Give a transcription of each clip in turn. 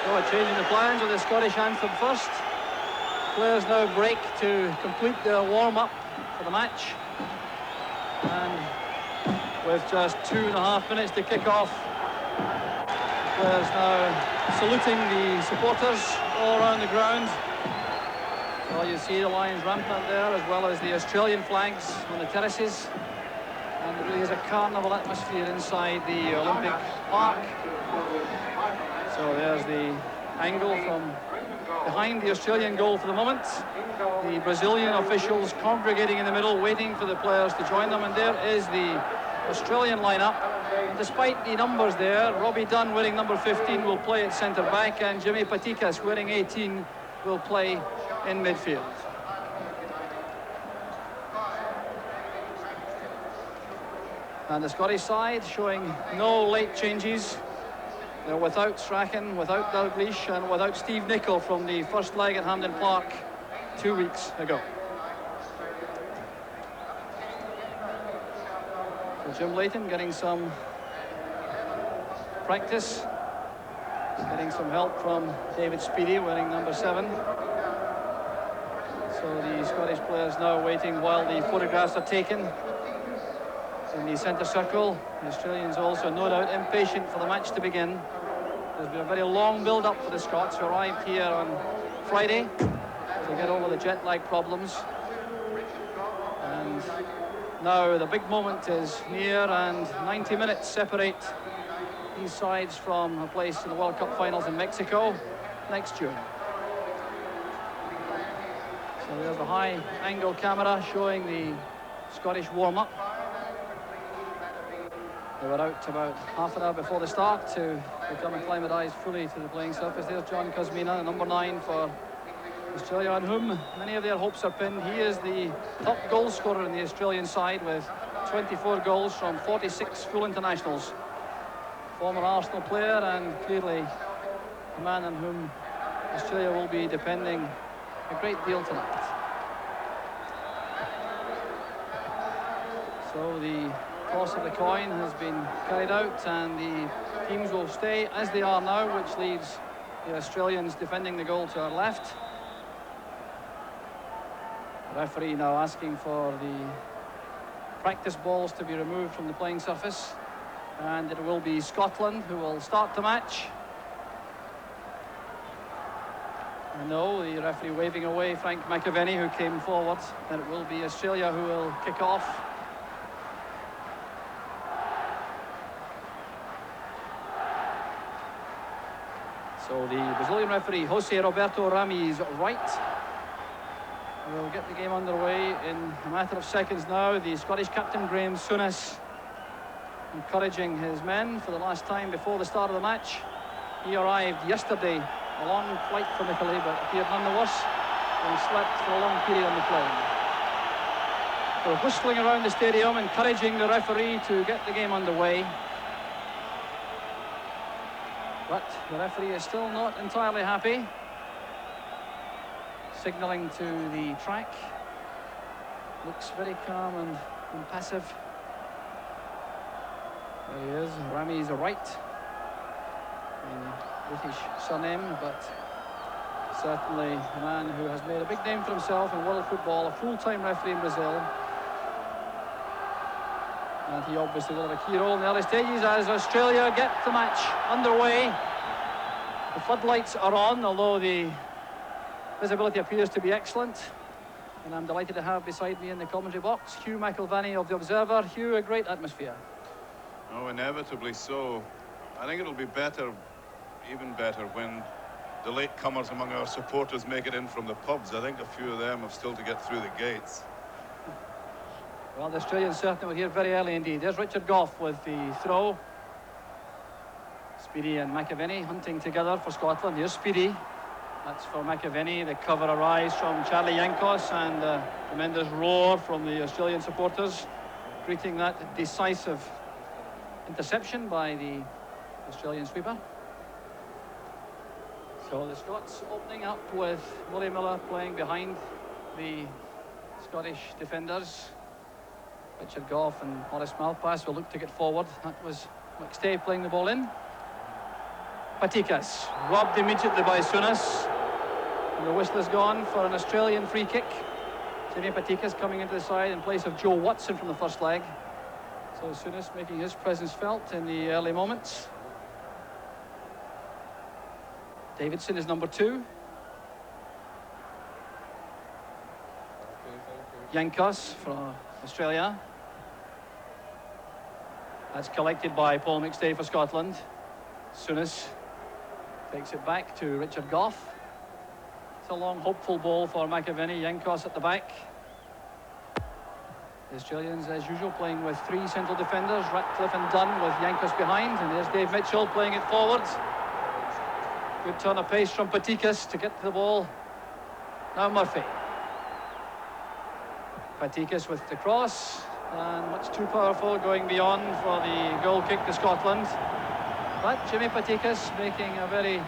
So changing the plans with the Scottish anthem first. Players now break to complete their warm-up for the match. And with just 2.5 minutes to kick off, the players now saluting the supporters all around the ground. Well, you see the Lions rampant there, as well as the Australian flags on the terraces. And it really is a carnival atmosphere inside the Olympic Park. So there's the angle from behind the Australian goal for the moment. The Brazilian officials congregating in the middle, waiting for the players to join them. And there is the Australian lineup. And despite the numbers there, Robbie Dunn wearing number 15 will play at centre back, and Jimmy Patikas wearing 18 will play in midfield. And the Scottish side showing no late changes. They're without Strachan, without Dalglish, and without Steve Nicol from the first leg at Hampden Park 2 weeks ago. So Jim Leighton getting some practice, getting some help from David Speedy wearing number 7. So the Scottish players now waiting while the photographs are taken in the centre circle. The Australians also no doubt impatient for the match to begin. There's been a very long build-up for the Scots, who arrived here on Friday to get over the jet lag problems. And now the big moment is near, and 90 minutes separate these sides from a place in the World Cup finals in Mexico next June. So there's a high-angle camera showing the Scottish warm-up. They were out about half an hour before the start to become acclimatised fully to the playing surface. There's John Kuzmina, number 9 for Australia, on whom many of their hopes are pinned. He is the top goal scorer in the Australian side with 24 goals from 46 full internationals. Former Arsenal player, and clearly a man on whom Australia will be depending a great deal tonight. So the toss of the coin has been carried out, and the teams will stay as they are now, which leaves the Australians defending the goal to our left. The referee now asking for the practice balls to be removed from the playing surface, and it will be Scotland who will start the match. No, the referee waving away Frank McAvenny, who came forward, and it will be Australia who will kick off. So the Brazilian referee, Jose Roberto Rami's right, will get the game underway in a matter of seconds now. The Scottish captain, Graham Souness, encouraging his men for the last time before the start of the match. He arrived yesterday, a long flight from Italy, but appeared none the worse, and slept for a long period on the plane. So whistling around the stadium, encouraging the referee to get the game underway. But the referee is still not entirely happy. Signalling to the track. Looks very calm and impassive. There he is, Rami's right. British surname, but certainly a man who has made a big name for himself in world football, a full-time referee in Brazil. And he obviously will have a key role in the early stages as Australia get the match underway. The floodlights are on, although the visibility appears to be excellent. And I'm delighted to have beside me in the commentary box Hugh McIlvanney of The Observer. Hugh, a great atmosphere. Oh, inevitably so. I think it'll be better, even better, when the latecomers among our supporters make it in from the pubs. I think a few of them have still to get through the gates. Well, the Australians certainly were here very early indeed. There's Richard Gough with the throw. Speedy and McAvenny hunting together for Scotland. Here's Speedy. That's for McAvenny. The cover arrives from Charlie Yankos, and a tremendous roar from the Australian supporters, greeting that decisive interception by the Australian sweeper. So the Scots opening up with Willie Miller playing behind the Scottish defenders. Richard Gough and Horace Malpass will look to get forward. That was McStay playing the ball in. Patikas, robbed immediately by Souness. And the whistle is gone for an Australian free kick. Jimmy Patikas coming into the side in place of Joe Watson from the first leg. So Souness making his presence felt in the early moments. Davidson is number 2. Jankos from Australia. That's collected by Paul McStay for Scotland. Souness takes it back to Richard Gough. It's a long, hopeful ball for McAvenny. Jankos at the back. The Australians, as usual, playing with 3 central defenders, Ratcliffe and Dunn, with Jankos behind. And there's Dave Mitchell playing it forwards. Good turn of pace from Patikas to get to the ball. Now Murphy. Patikas with the cross. And much too powerful, going beyond for the goal kick to Scotland. But Jimmy Patikas making a very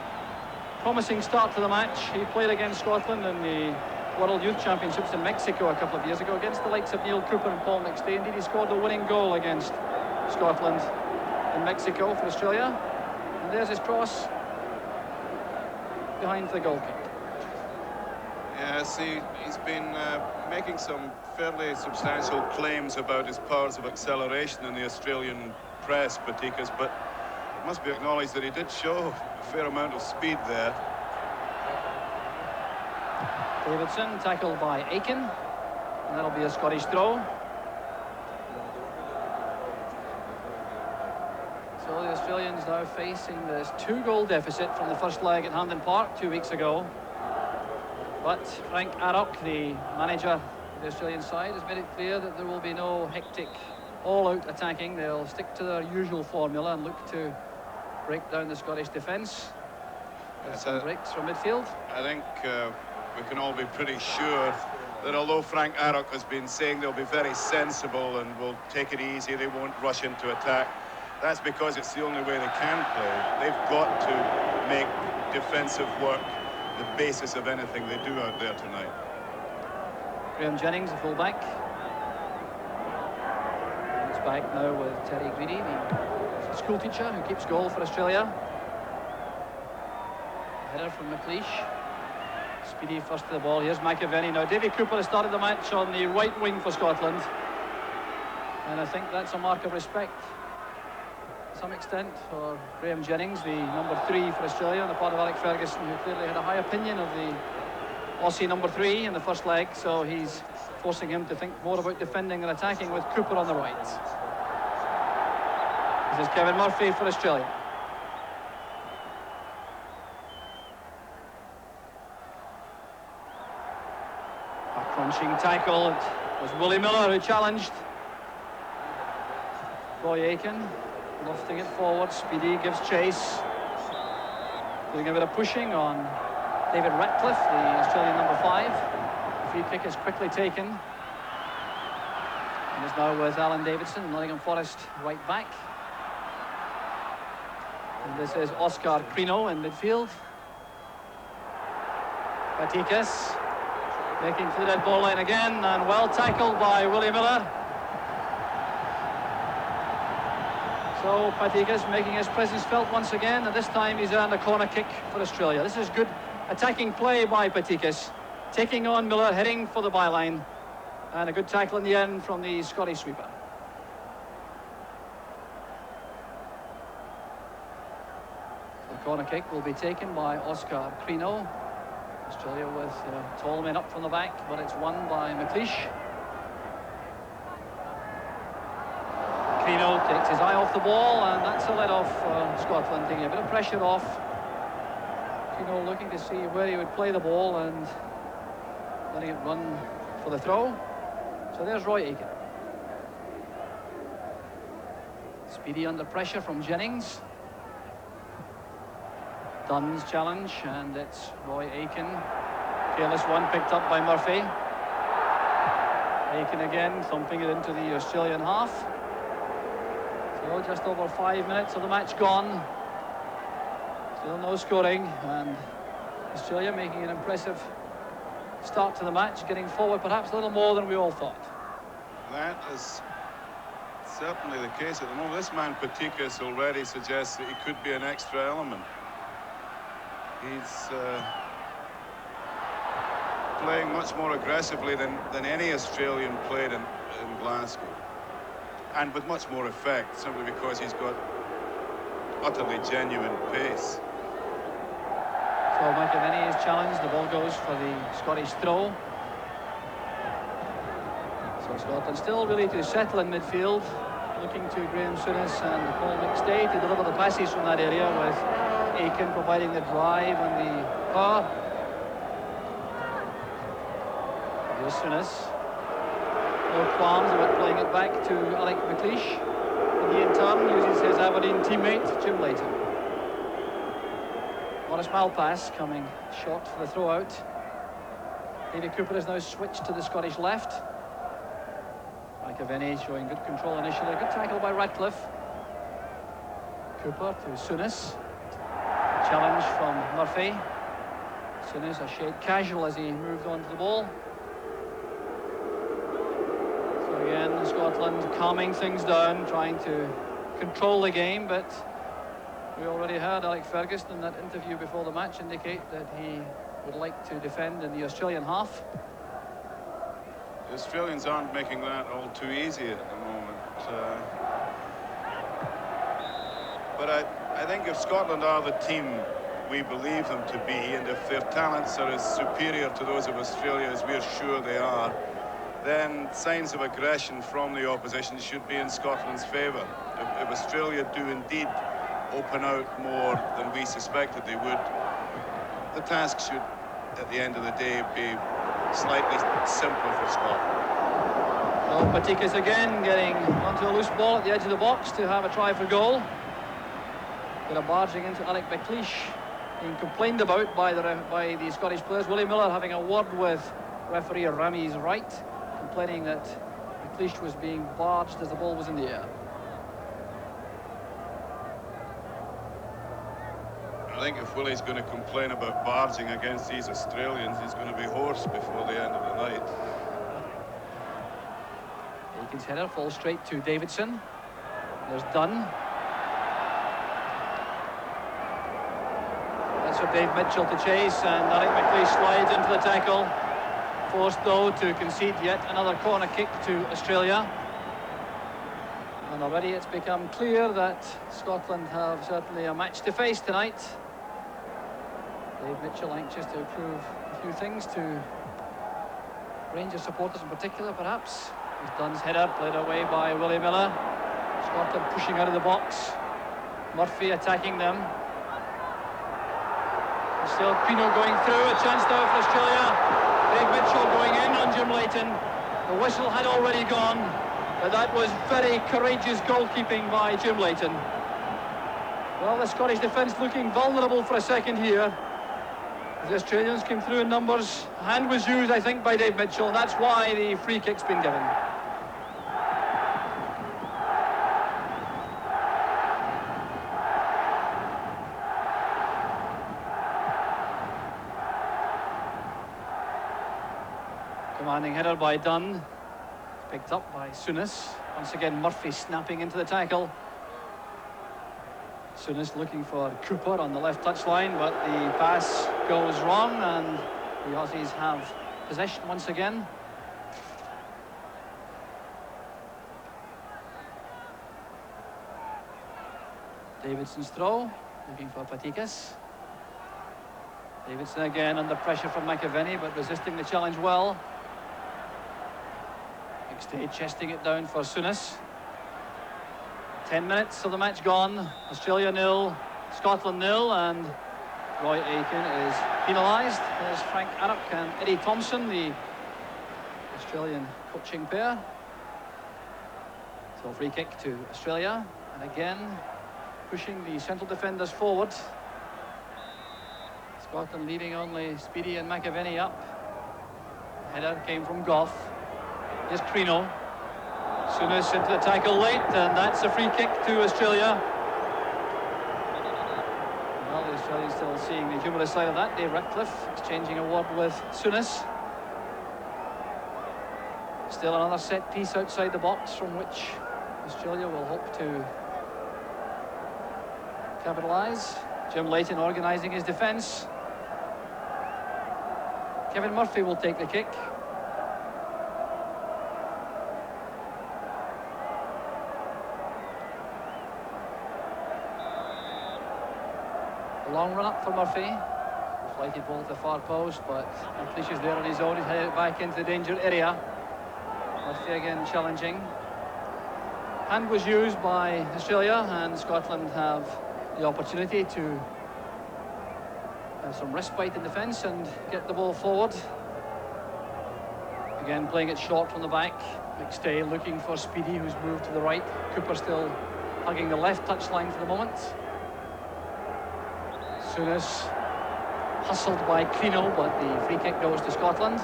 promising start to the match. He played against Scotland in the World Youth Championships in Mexico a couple of years ago against the likes of Neil Cooper and Paul McStay. Indeed, he scored the winning goal against Scotland in Mexico for Australia. And there's his cross behind the goal kick. Yeah, see, he's been making some fairly substantial claims about his powers of acceleration in the Australian press, Patikas, but it must be acknowledged that he did show a fair amount of speed there. Davidson tackled by Aiken, and that'll be a Scottish throw. So the Australians now facing this 2-goal deficit from the first leg at Hampden Park 2 weeks ago. But Frank Arok, the manager of the Australian side, has made it clear that there will be no hectic, all-out attacking. They'll stick to their usual formula and look to break down the Scottish defence. Some breaks from midfield. I think we can all be pretty sure that although Frank Arok has been saying they'll be very sensible and will take it easy, they won't rush into attack, that's because it's the only way they can play. They've got to make defensive work the basis of anything they do out there tonight. Graham Jennings, the full-back. He's back now with Terry Greedy, the school teacher who keeps goal for Australia. Header from McLeish. Speedy first to the ball. Here's McAvenny. Now Davy Cooper has started the match on the right wing for Scotland. And I think that's a mark of respect to some extent for Graham Jennings, the number 3 for Australia, on the part of Alec Ferguson, who clearly had a high opinion of the Aussie number 3 in the first leg, so he's forcing him to think more about defending and attacking with Cooper on the right. This is Kevin Murphy for Australia. A crunching tackle. It was Willie Miller who challenged Roy Aiken. Lofting it forward, Speedy gives chase. Doing a bit of pushing on David Ratcliffe, the Australian number 5. The free kick is quickly taken. And is now with Alan Davidson, Nottingham Forest right back. And this is Oscar Crino in midfield. Patikas making for the dead ball line again, and well tackled by Willie Miller. So Patikas making his presence felt once again, and this time he's earned a corner kick for Australia. This is good attacking play by Patikas, taking on Miller, heading for the byline, and a good tackle in the end from the Scottish sweeper. The corner kick will be taken by Oscar Crino. Australia with tall men up from the back, but it's won by McLeish. Crino takes his eye off the ball, and that's a let off for Scotland, taking a bit of pressure off. Crino looking to see where he would play the ball and letting it run for the throw. So there's Roy Aiken. Speedy under pressure from Jennings. Dunn's challenge, and it's Roy Aiken. Careless one picked up by Murphy. Aiken again, thumping it into the Australian half. So just over 5 minutes of the match gone. Still no scoring, and Australia making an impressive start to the match, getting forward perhaps a little more than we all thought. That is certainly the case at the moment. This man Patikas already suggests that he could be an extra element. He's playing much more aggressively than any Australian played in Glasgow, and with much more effect, simply because he's got utterly genuine pace. So McAvenny is challenged. The ball goes for the Scottish throw. So Scotland still really to settle in midfield, looking to Graham Souness and Paul McStay to deliver the passes from that area, with Aiken providing the drive and the power. Here's Souness. No qualms about playing it back to Alec McLeish. And he in turn uses his Aberdeen teammate, Jim Leighton. Maurice Malpass coming short for the throw out. Davy Cooper has now switched to the Scottish left. McAvenny showing good control initially. Good tackle by Ratcliffe. Cooper to Souness. Challenge from Murphy. Souness a shade casual as he moved on to the ball. So again, Scotland calming things down, trying to control the game, but we already heard Alec Ferguson in that interview before the match indicate that he would like to defend in the Australian half. The Australians aren't making that all too easy at the moment. But I think if Scotland are the team we believe them to be, and if their talents are as superior to those of Australia as we're sure they are, then signs of aggression from the opposition should be in Scotland's favour. If Australia do indeed open out more than we suspected they would, the task should, at the end of the day, be slightly simpler for Scotland. So Patikas again getting onto a loose ball at the edge of the box to have a try for goal. Bit of barging into Alec McLeish, being complained about by the Scottish players. Willie Miller having a word with referee Rami's right, complaining that McLeish was being barged as the ball was in the air. I think if Willie's going to complain about barging against these Australians, he's going to be hoarse before the end of the night. Aiken's header falls straight to Davidson. There's Dunn. That's for Dave Mitchell to chase, and Alec McLeish slides into the tackle. Forced, though, to concede yet another corner kick to Australia. And already it's become clear that Scotland have certainly a match to face tonight. Dave Mitchell anxious to prove a few things to Rangers supporters in particular, perhaps. He's Dunn's header played away by Willie Miller. Scotland pushing out of the box. Murphy attacking them. Still Pino going through, a chance now for Australia. Dave Mitchell going in on Jim Leighton. The whistle had already gone, but that was very courageous goalkeeping by Jim Leighton. Well, the Scottish defence looking vulnerable for a second here. The Australians came through in numbers. A hand was used, I think, by Dave Mitchell, and that's why the free kick's been given. Commanding header by Dunn. Picked up by Souness. Once again, Murphy snapping into the tackle. Souness looking for Cooper on the left touchline, but the pass goes wrong, and the Aussies have possession once again. Davidson's throw, looking for Patikas. Davidson again under pressure from McAvenny, but resisting the challenge well. McStay chesting it down for Souness. 10 minutes of the match gone. Australia 0, Scotland 0, and Roy Aiken is penalised. There's Frank Arrock and Eddie Thompson, the Australian coaching pair. So free kick to Australia, and again pushing the central defenders forward. Scotland leaving only Speedy and McAvenny up. Header came from Gough. Here's Crino. Souness into the tackle late, and that's a free kick to Australia. Well, the Australians still seeing the humorous side of that. Dave Ratcliffe exchanging a word with Souness. Still another set piece outside the box from which Australia will hope to capitalise. Jim Leighton organising his defence. Kevin Murphy will take the kick. A long run up for Murphy. Flighted ball to the far post, but McLeish is there on his own. He's headed back into the danger area. Murphy again challenging. Hand was used by Australia, and Scotland have the opportunity to have some respite in defence and get the ball forward. Again, playing it short from the back. McStay looking for Speedy, who's moved to the right. Cooper still hugging the left touchline for the moment. Souness hustled by Crino, but the free kick goes to Scotland.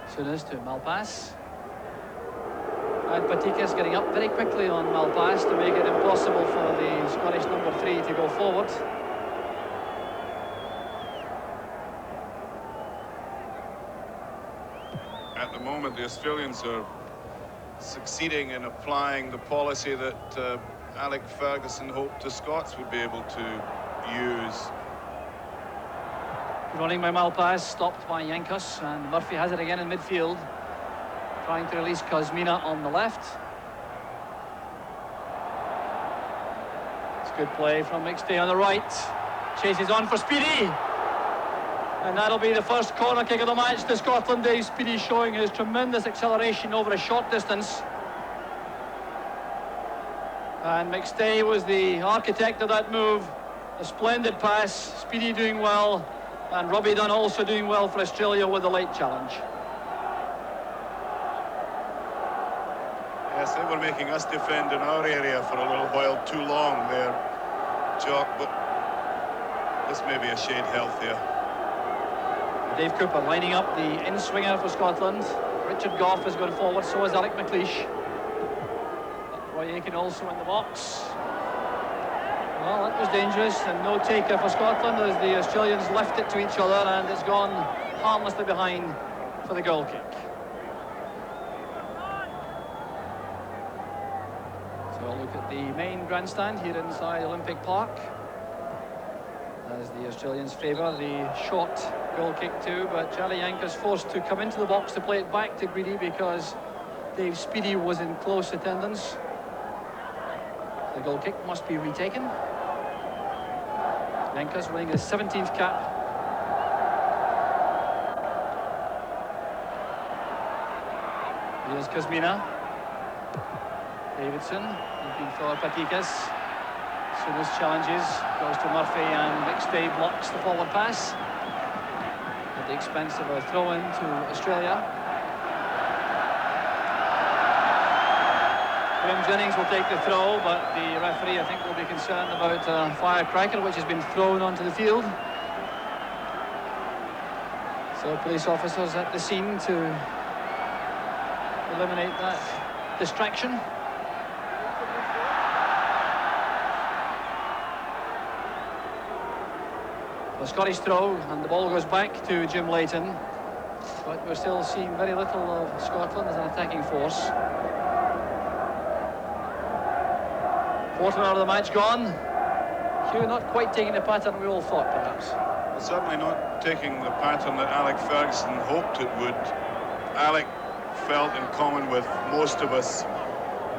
Souness to Malpass. And Patikas getting up very quickly on Malpass to make it impossible for the Scottish number 3 to go forward. At the moment, the Australians are succeeding in applying the policy that Alec Ferguson hoped the Scots would be able to use. Running by Malpass, stopped by Yankus, and Murphy has it again in midfield. Trying to release Kuzmina on the left. It's good play from McStay on the right. Chases on for Speedy. And that'll be the first corner kick of the match to Scotland. Dave Speedy showing his tremendous acceleration over a short distance. And McStay was the architect of that move. A splendid pass, Speedy doing well, and Robbie Dunn also doing well for Australia with the late challenge. Yes, they were making us defend in our area for a little while too long there, Jock, but this may be a shade healthier. Dave Cooper lining up the in-swinger for Scotland. Richard Gough has gone forward, so has Alec McLeish. Roy Aitken also in the box. Well, that was dangerous, and no taker for Scotland as the Australians left it to each other, and it's gone harmlessly behind for the goal kick. So a look at the main grandstand here inside Olympic Park, as the Australians favour the short goal kick too, but Charlie Yankus forced to come into the box to play it back to Greedy because Dave Speedy was in close attendance. The goal kick must be retaken. Yankus winning his 17th cap. Here's Kuzmina. Davidson looking for Patikas. Souness challenges, goes to Murphy, and McStay blocks the forward pass at the expense of a throw-in to Australia. Graham Jennings will take the throw, but the referee, I think, will be concerned about a firecracker which has been thrown onto the field. So police officers at the scene to eliminate that distraction. A Scottish throw, and the ball goes back to Jim Leighton, but we're still seeing very little of Scotland as an attacking force. Quarter hour of the match gone. Hugh not quite taking the pattern we all thought, perhaps. Well, certainly not taking the pattern that Alec Ferguson hoped it would. Alec felt, in common with most of us,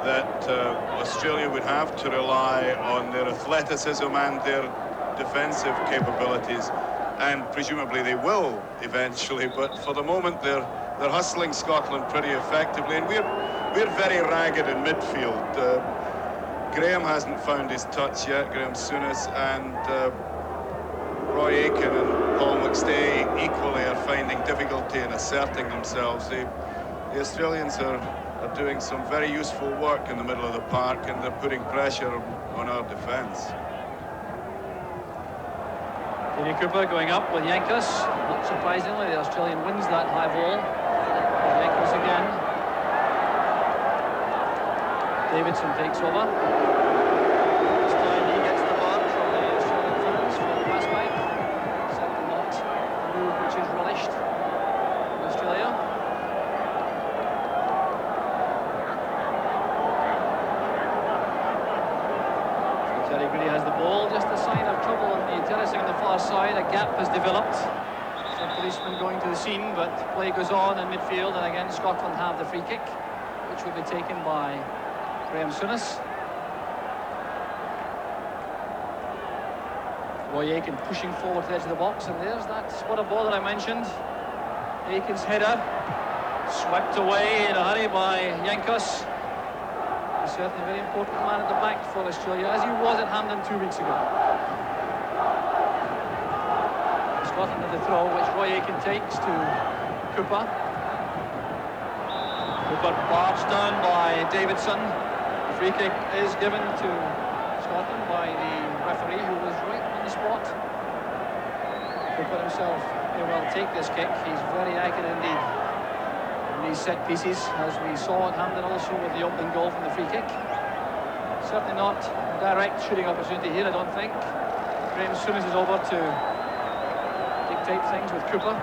that Australia would have to rely on their athleticism and their defensive capabilities, and presumably they will eventually, but for the moment they're hustling Scotland pretty effectively, and we're very ragged in midfield. Graham hasn't found his touch yet, Graham Souness, and Roy Aitken and Paul McStay equally are finding difficulty in asserting themselves. The Australians are doing some very useful work in the middle of the park, and they're putting pressure on our defence. Davy Cooper going up with Yankus. Not surprisingly, the Australian wins that high ball. Yankus again. Davidson takes over. This time he gets the mark from the Australian fans for the pass back. Certainly not a move which is relished in Australia. Terry Gray has the ball. Just a sign of trouble on the terracing on the far side. A gap has developed. Some policemen going to the scene, but play goes on in midfield, and again Scotland have the free kick, which will be taken by Graham Souness. Roy Aitken pushing forward to the edge of the box, and there's that spot of ball that I mentioned. Aitken's header swept away in a hurry by Jankos. He's certainly a very important man at the back for Australia, as he was at Hampden 2 weeks ago. Scotland at the throw, which Roy Aitken takes to Cooper. Cooper barged down by Davidson. The free kick is given to Scotland by the referee, who was right on the spot. Cooper himself may well take this kick. He's very accurate indeed in these set pieces, as we saw at Hampden also with the opening goal from the free kick. Certainly not a direct shooting opportunity here, I don't think. Graham Souness is over to dictate things with Cooper.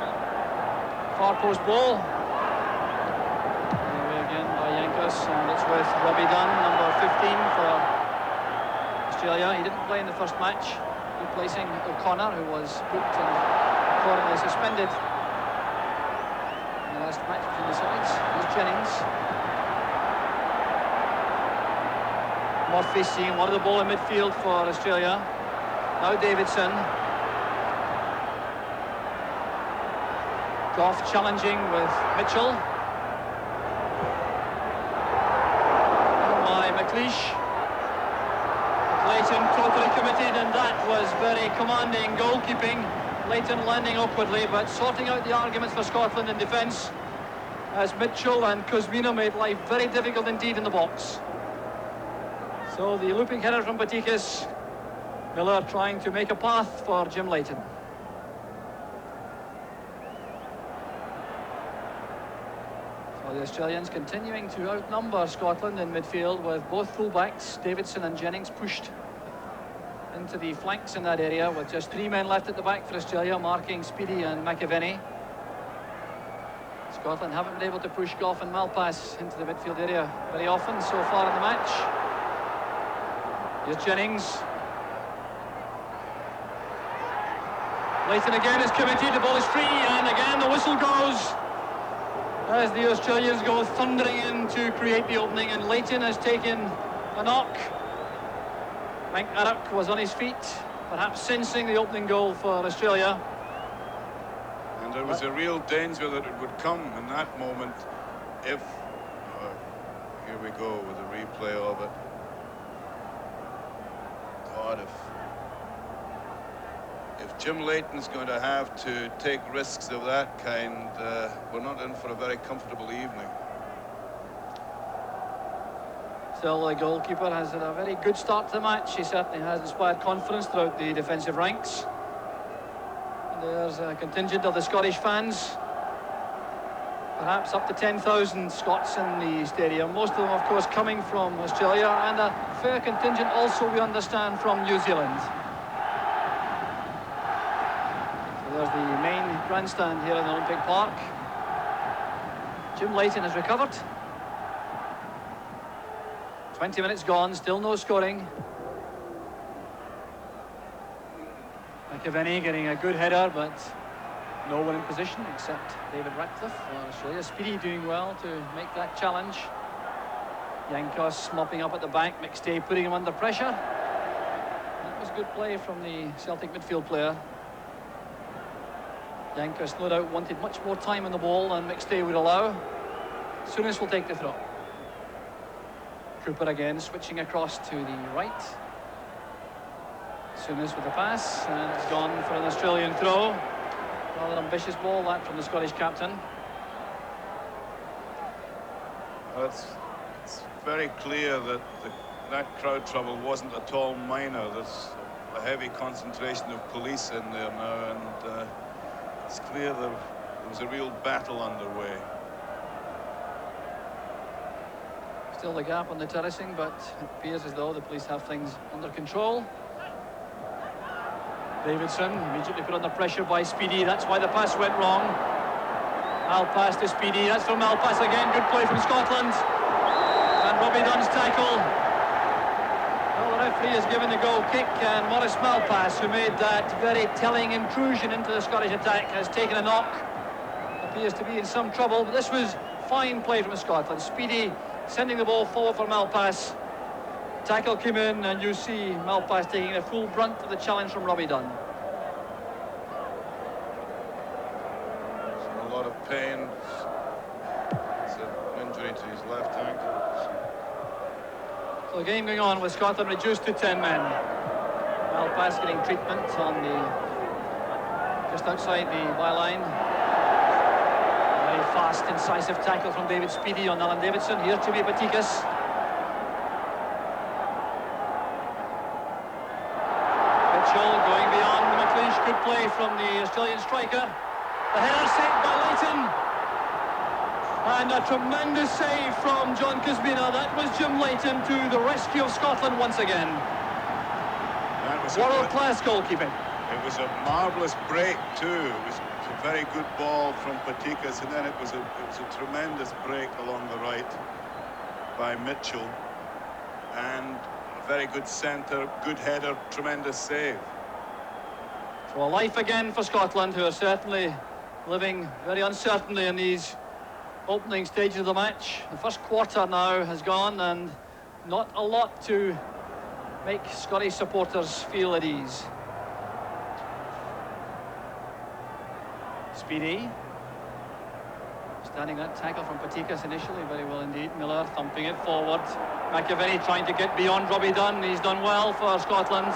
Far post ball. Away again by Jankos, and it's with Robbie Dunn, number 15 for Australia. He didn't play in the first match, replacing O'Connor, who was booked and accordingly suspended in the last match between the sides. Here's Jennings. Murphy seeing a lot of the ball in midfield for Australia. Now Davidson. Goff challenging with Mitchell. By McLeish. Leighton totally committed, and that was very commanding goalkeeping. Leighton landing awkwardly, but sorting out the arguments for Scotland in defence, as Mitchell and Kuzmina made life very difficult indeed in the box. So the looping header from Batikas. Miller trying to make a path for Jim Leighton. So the Australians continuing to outnumber Scotland in midfield, with both fullbacks, Davidson and Jennings, pushed into the flanks in that area, with just 3 men left at the back for Australia, marking Speedy and McAvenny. Scotland haven't been able to push Goff and Malpass into the midfield area very often so far in the match. Here's Jennings. Leighton again is committed, the ball is free, and again the whistle goes as the Australians go thundering in to create the opening, and Leighton has taken a knock. Mike Arrock was on his feet, perhaps sensing the opening goal for Australia. And there was a real danger that it would come in that moment if... here we go with a replay of it. God, if Jim Leighton's going to have to take risks of that kind, we're not in for a very comfortable evening. Still, the goalkeeper has had a very good start to the match. He certainly has inspired confidence throughout the defensive ranks. And there's a contingent of the Scottish fans, perhaps up to 10,000 Scots in the stadium. Most of them, of course, coming from Australia, and a fair contingent also, we understand, from New Zealand. So there's the main grandstand here in the Olympic Park. Jim Leighton has recovered. 20 minutes gone, still no scoring. McAvenny getting a good header, but no one in position except David Ratcliffe for Australia. Speedy doing well to make that challenge. Jankos mopping up at the back, McStay putting him under pressure. That was good play from the Celtic midfield player. Jankos no doubt wanted much more time on the ball than McStay would allow. Souness will take the throw. Cooper again switching across to the right. Souness with the pass, and it's gone for an Australian throw. Rather ambitious ball that from the Scottish captain. It's very clear that that crowd trouble wasn't at all minor. There's a heavy concentration of police in there now, and it's clear there was a real battle underway. Still the gap on the terracing, but it appears as though the police have things under control. Davidson immediately put under pressure by Speedy. That's why the pass went wrong. Malpass to Speedy. That's from Malpass again. Good play from Scotland. And Robbie Dunn's tackle. Well, the referee has given the goal kick, and Maurice Malpass, who made that very telling intrusion into the Scottish attack, has taken a knock. Appears to be in some trouble, but this was fine play from Scotland. Speedy sending the ball forward for Malpass. Tackle came in, and you see Malpass taking the full brunt of the challenge from Robbie Dunn. A lot of pain. It's an injury to his left ankle. So the game going on with Scotland reduced to 10 men. Malpass getting treatment on just outside the byline. Very fast, incisive tackle from David Speedy on Alan Davidson. Here's Timmy Patikas. Mitchell going beyond the McLeish. Good play from the Australian striker. The header saved by Leighton. And a tremendous save from John Kuzmina. That was Jim Leighton to the rescue of Scotland once again. That was world-class goalkeeping. It was a marvellous break too. It was a very good ball from Patikas, and then it was a tremendous break along the right by Mitchell, and a very good centre, good header, tremendous save. So a life again for Scotland, who are certainly living very uncertainly in these opening stages of the match. The first quarter now has gone, and not a lot to make Scottish supporters feel at ease. Speedy standing that tackle from Patikas initially very well indeed. Miller thumping it forward. McAvenny trying to get beyond Robbie Dunn. He's done well for Scotland.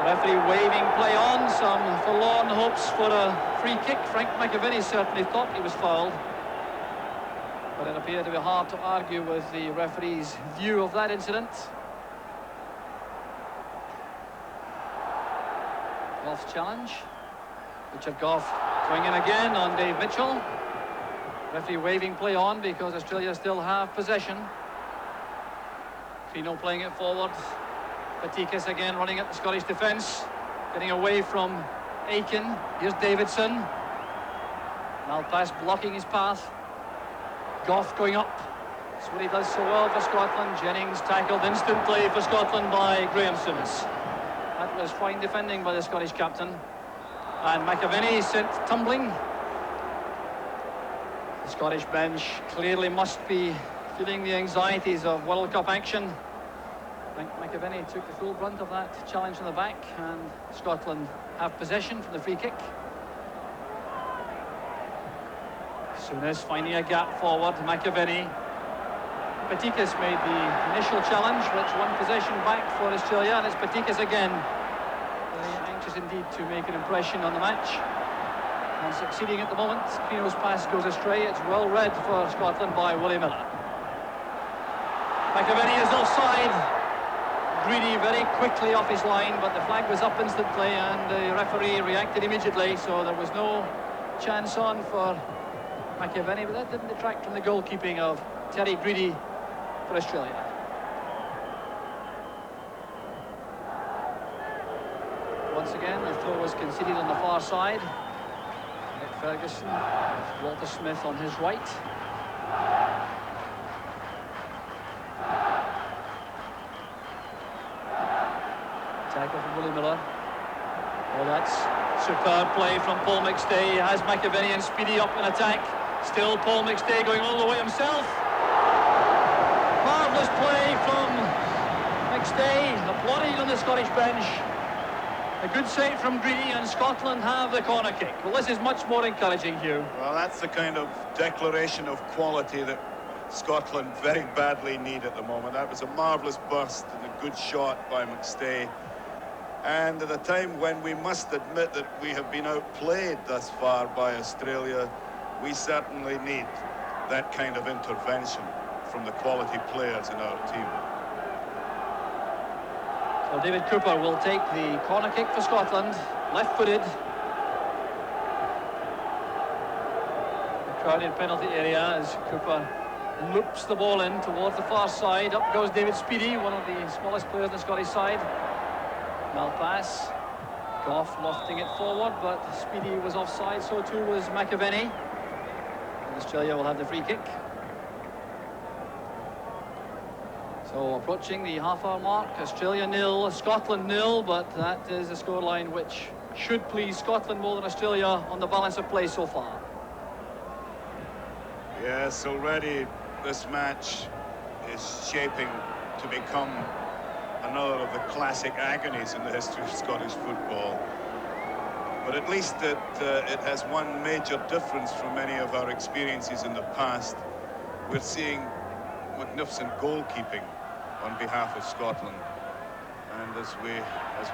Referee waving play on. Some forlorn hopes for a free kick. Frank McAvenny certainly thought he was fouled, but it appeared to be hard to argue with the referee's view of that incident. Goff's challenge. Richard Goff going in again on Dave Mitchell. Referee waving play on because Australia still have possession. Crino playing it forward. Patikas again running at the Scottish defence, getting away from Aiken. Here's Davidson. Malpass blocking his path. Goff going up. That's what he does so well for Scotland. Jennings tackled instantly for Scotland by Graham Souness. That was fine defending by the Scottish captain. And McAvenny sent tumbling. The Scottish bench clearly must be feeling the anxieties of World Cup action. McAvenny took the full brunt of that challenge from the back, and Scotland have possession from the free kick. Souness finding a gap forward. McAvenny. Patikas made the initial challenge, which won possession back for Australia, and it's Patikas again. Very anxious indeed to make an impression on the match, and succeeding at the moment. Crino's pass goes astray. It's well read for Scotland by Willie Miller. McAvenny is offside. Greedy very quickly off his line, but the flag was up instantly, and the referee reacted immediately, so there was no chance on for McAvenny, but that didn't detract from the goalkeeping of Terry Greedy for Australia. Once again, the throw was conceded on the far side. Nick Ferguson, Walter Smith on his right. Tackle from Willie Miller. Oh, that's superb play from Paul McStay. Has McAvenny and Speedy up in attack. Still Paul McStay going all the way himself. Marvellous play from McStay, applauded on the Scottish bench. A good save from Greedy, and Scotland have the corner kick. Well, this is much more encouraging, Hugh. Well, that's the kind of declaration of quality that Scotland very badly need at the moment. That was a marvellous burst and a good shot by McStay. And at a time when we must admit that we have been outplayed thus far by Australia, we certainly need that kind of intervention from the quality players in our team. Well, David Cooper will take the corner kick for Scotland, left-footed. The crowded penalty area as Cooper loops the ball in towards the far side. Up goes David Speedy, one of the smallest players on the Scottish side. Malpass. Goff lofting it forward, but Speedy was offside, so too was McAvenny. And Australia will have the free kick. So So approaching the half-hour mark, Australia 0, Scotland 0, but that is a scoreline which should please Scotland more than Australia on the balance of play so far. Yes, already this match is shaping to become another of the classic agonies in the history of Scottish football. But at least it has one major difference from many of our experiences in the past. We're seeing magnificent goalkeeping on behalf of Scotland. And as we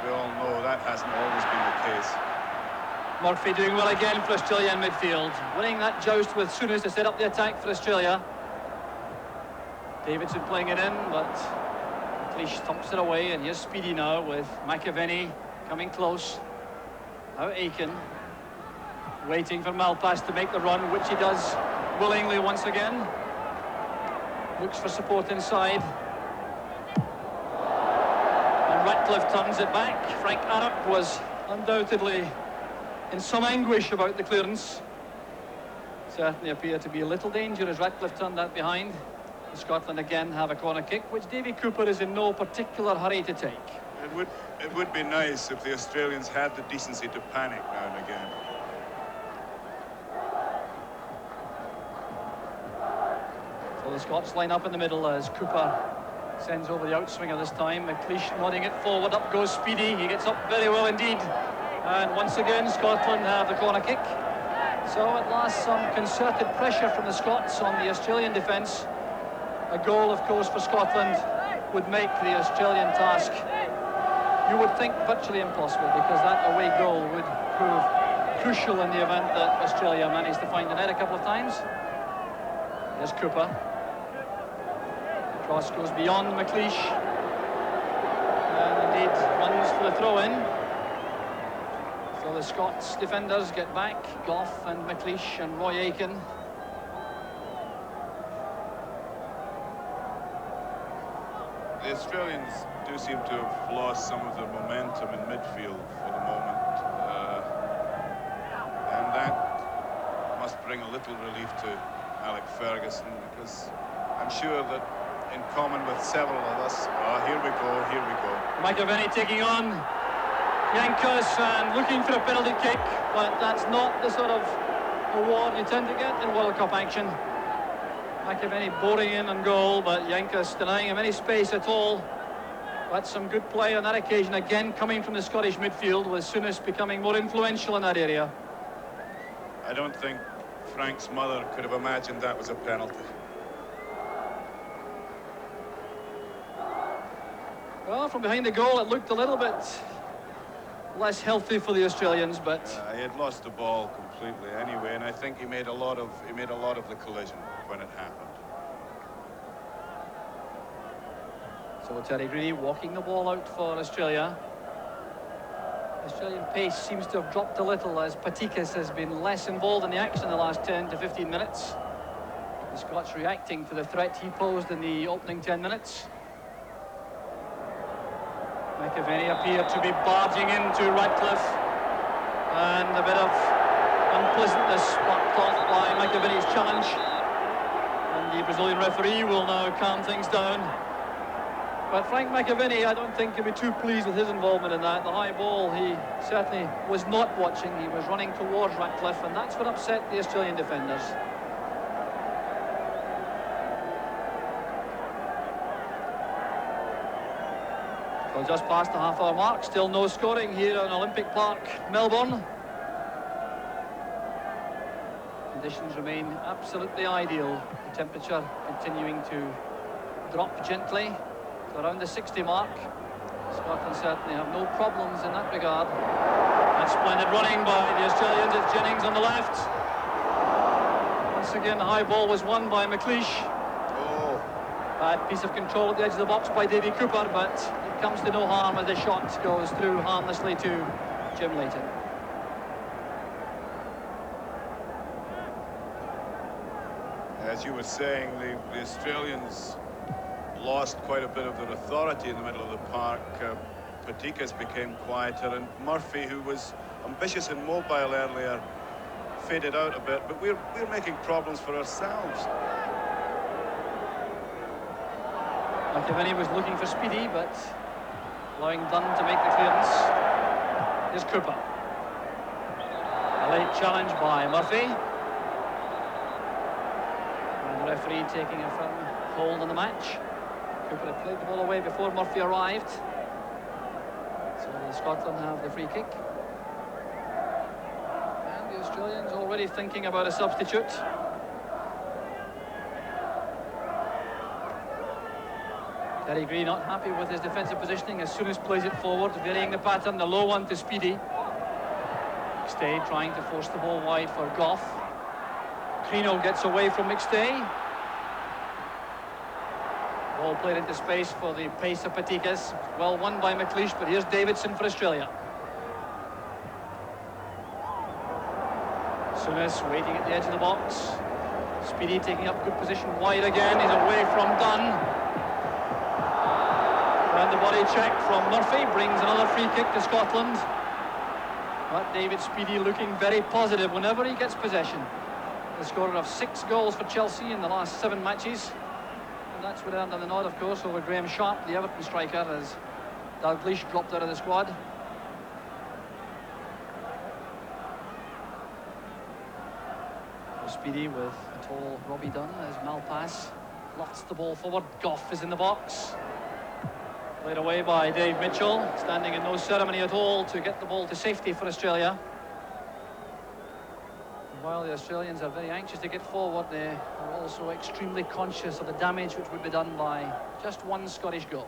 all know, that hasn't always been the case. Murphy doing well again for Australia in midfield. Winning that joust with Souness to set up the attack for Australia. Davidson playing it in, but McLeish thumps it away, and here's Speedy now with McAvenny coming close. Now Aiken waiting for Malpass to make the run, which he does willingly once again. Looks for support inside. And Ratcliffe turns it back. Frank Arup was undoubtedly in some anguish about the clearance. Certainly appeared to be a little danger as Ratcliffe turned that behind. Scotland again have a corner kick, which Davy Cooper is in no particular hurry to take. It would be nice if the Australians had the decency to panic now and again. So the Scots line up in the middle as Cooper sends over the outswinger this time. McLeish nodding it forward, up goes Speedy. He gets up very well indeed. And once again, Scotland have the corner kick. So at last, some concerted pressure from the Scots on the Australian defence. A goal, of course, for Scotland would make the Australian task, you would think, virtually impossible, because that away goal would prove crucial in the event that Australia managed to find the net a couple of times. There's Cooper. The cross goes beyond McLeish. And indeed runs for the throw-in. So the Scots defenders get back, Gough and McLeish and Roy Aiken. The Australians do seem to have lost some of their momentum in midfield for the moment. And that must bring a little relief to Alec Ferguson, because I'm sure that in common with several of us, here we go. McAvenny taking on Yankus and looking for a penalty kick, but that's not the sort of award you tend to get in World Cup action. McAvenny boring in on goal, but Yankus denying him any space at all. But some good play on that occasion, again coming from the Scottish midfield, with Souness becoming more influential in that area. I don't think Frank's mother could have imagined that was a penalty. Well, from behind the goal, it looked a little bit less healthy for the Australians, but he had lost the ball completely anyway, and I think he made a lot of the collision when it happened. So Terry Greedy walking the ball out for Australia. Australian pace seems to have dropped a little as Patikas has been less involved in the action in the last 10 to 15 minutes. The Scots reacting to the threat he posed in the opening 10 minutes. McAvenny appeared to be barging into Ratcliffe, and a bit of unpleasantness sparked off by McAvenny's challenge. And the Brazilian referee will now calm things down. But Frank McAvenny, I don't think, can be too pleased with his involvement in that. The high ball, he certainly was not watching. He was running towards Ratcliffe, and that's what upset the Australian defenders. So just past the half-hour mark, still no scoring here in Olympic Park, Melbourne. Conditions remain absolutely ideal. The temperature continuing to drop gently to around the 60 mark. Scotland certainly have no problems in that regard. And splendid running by the Australians. It's Jennings on the left. Once again, the high ball was won by McLeish. Bad piece of control at the edge of the box by Davy Cooper, but it comes to no harm as the shot goes through harmlessly to Jim Leighton. As you were saying, the Australians lost quite a bit of their authority in the middle of the park. Patikas became quieter, and Murphy, who was ambitious and mobile earlier, faded out a bit, but we're making problems for ourselves. McAvenny was looking for Speedy, but allowing Dunn to make the clearance. Here's Cooper. A late challenge by Murphy. And the referee taking a firm hold on the match. Cooper had played the ball away before Murphy arrived. So Scotland have the free kick. And the Australians already thinking about a substitute. Terry Green not happy with his defensive positioning. As soon as plays it forward, varying the pattern, the low one to Speedy. McStay trying to force the ball wide for Goff. Crino gets away from McStay. Ball played into space for the pace of Patikas. Well won by McLeish, but here's Davidson for Australia. Souness waiting at the edge of the box. Speedy taking up good position wide again. He's away from Dunn. And the body check from Murphy brings another free kick to Scotland. But David Speedy looking very positive whenever he gets possession. The scorer of 6 goals for Chelsea in the last 7 matches. And that's what earned him the nod, of course, over Graham Sharp, the Everton striker, as Dalglish dropped out of the squad. Speedy with a tall Robbie Dunn as Malpass lofts the ball forward. Goff is in the box. Played away by Dave Mitchell, standing in no ceremony at all to get the ball to safety for Australia. And while the Australians are very anxious to get forward, they are also extremely conscious of the damage which would be done by just 1 Scottish goal.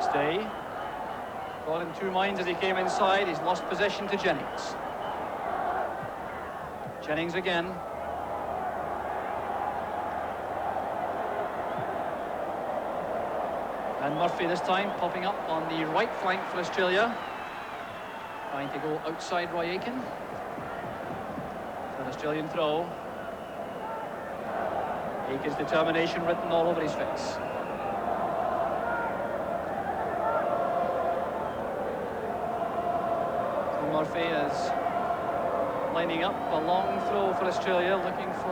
Stay. Got in 2 minds as he came inside. He's lost possession to Jennings. Jennings again. And Murphy this time popping up on the right flank for Australia. Trying to go outside Roy Aitken. An Australian throw. Aitken's determination written all over his face. Murphy is lining up a long throw for Australia, looking for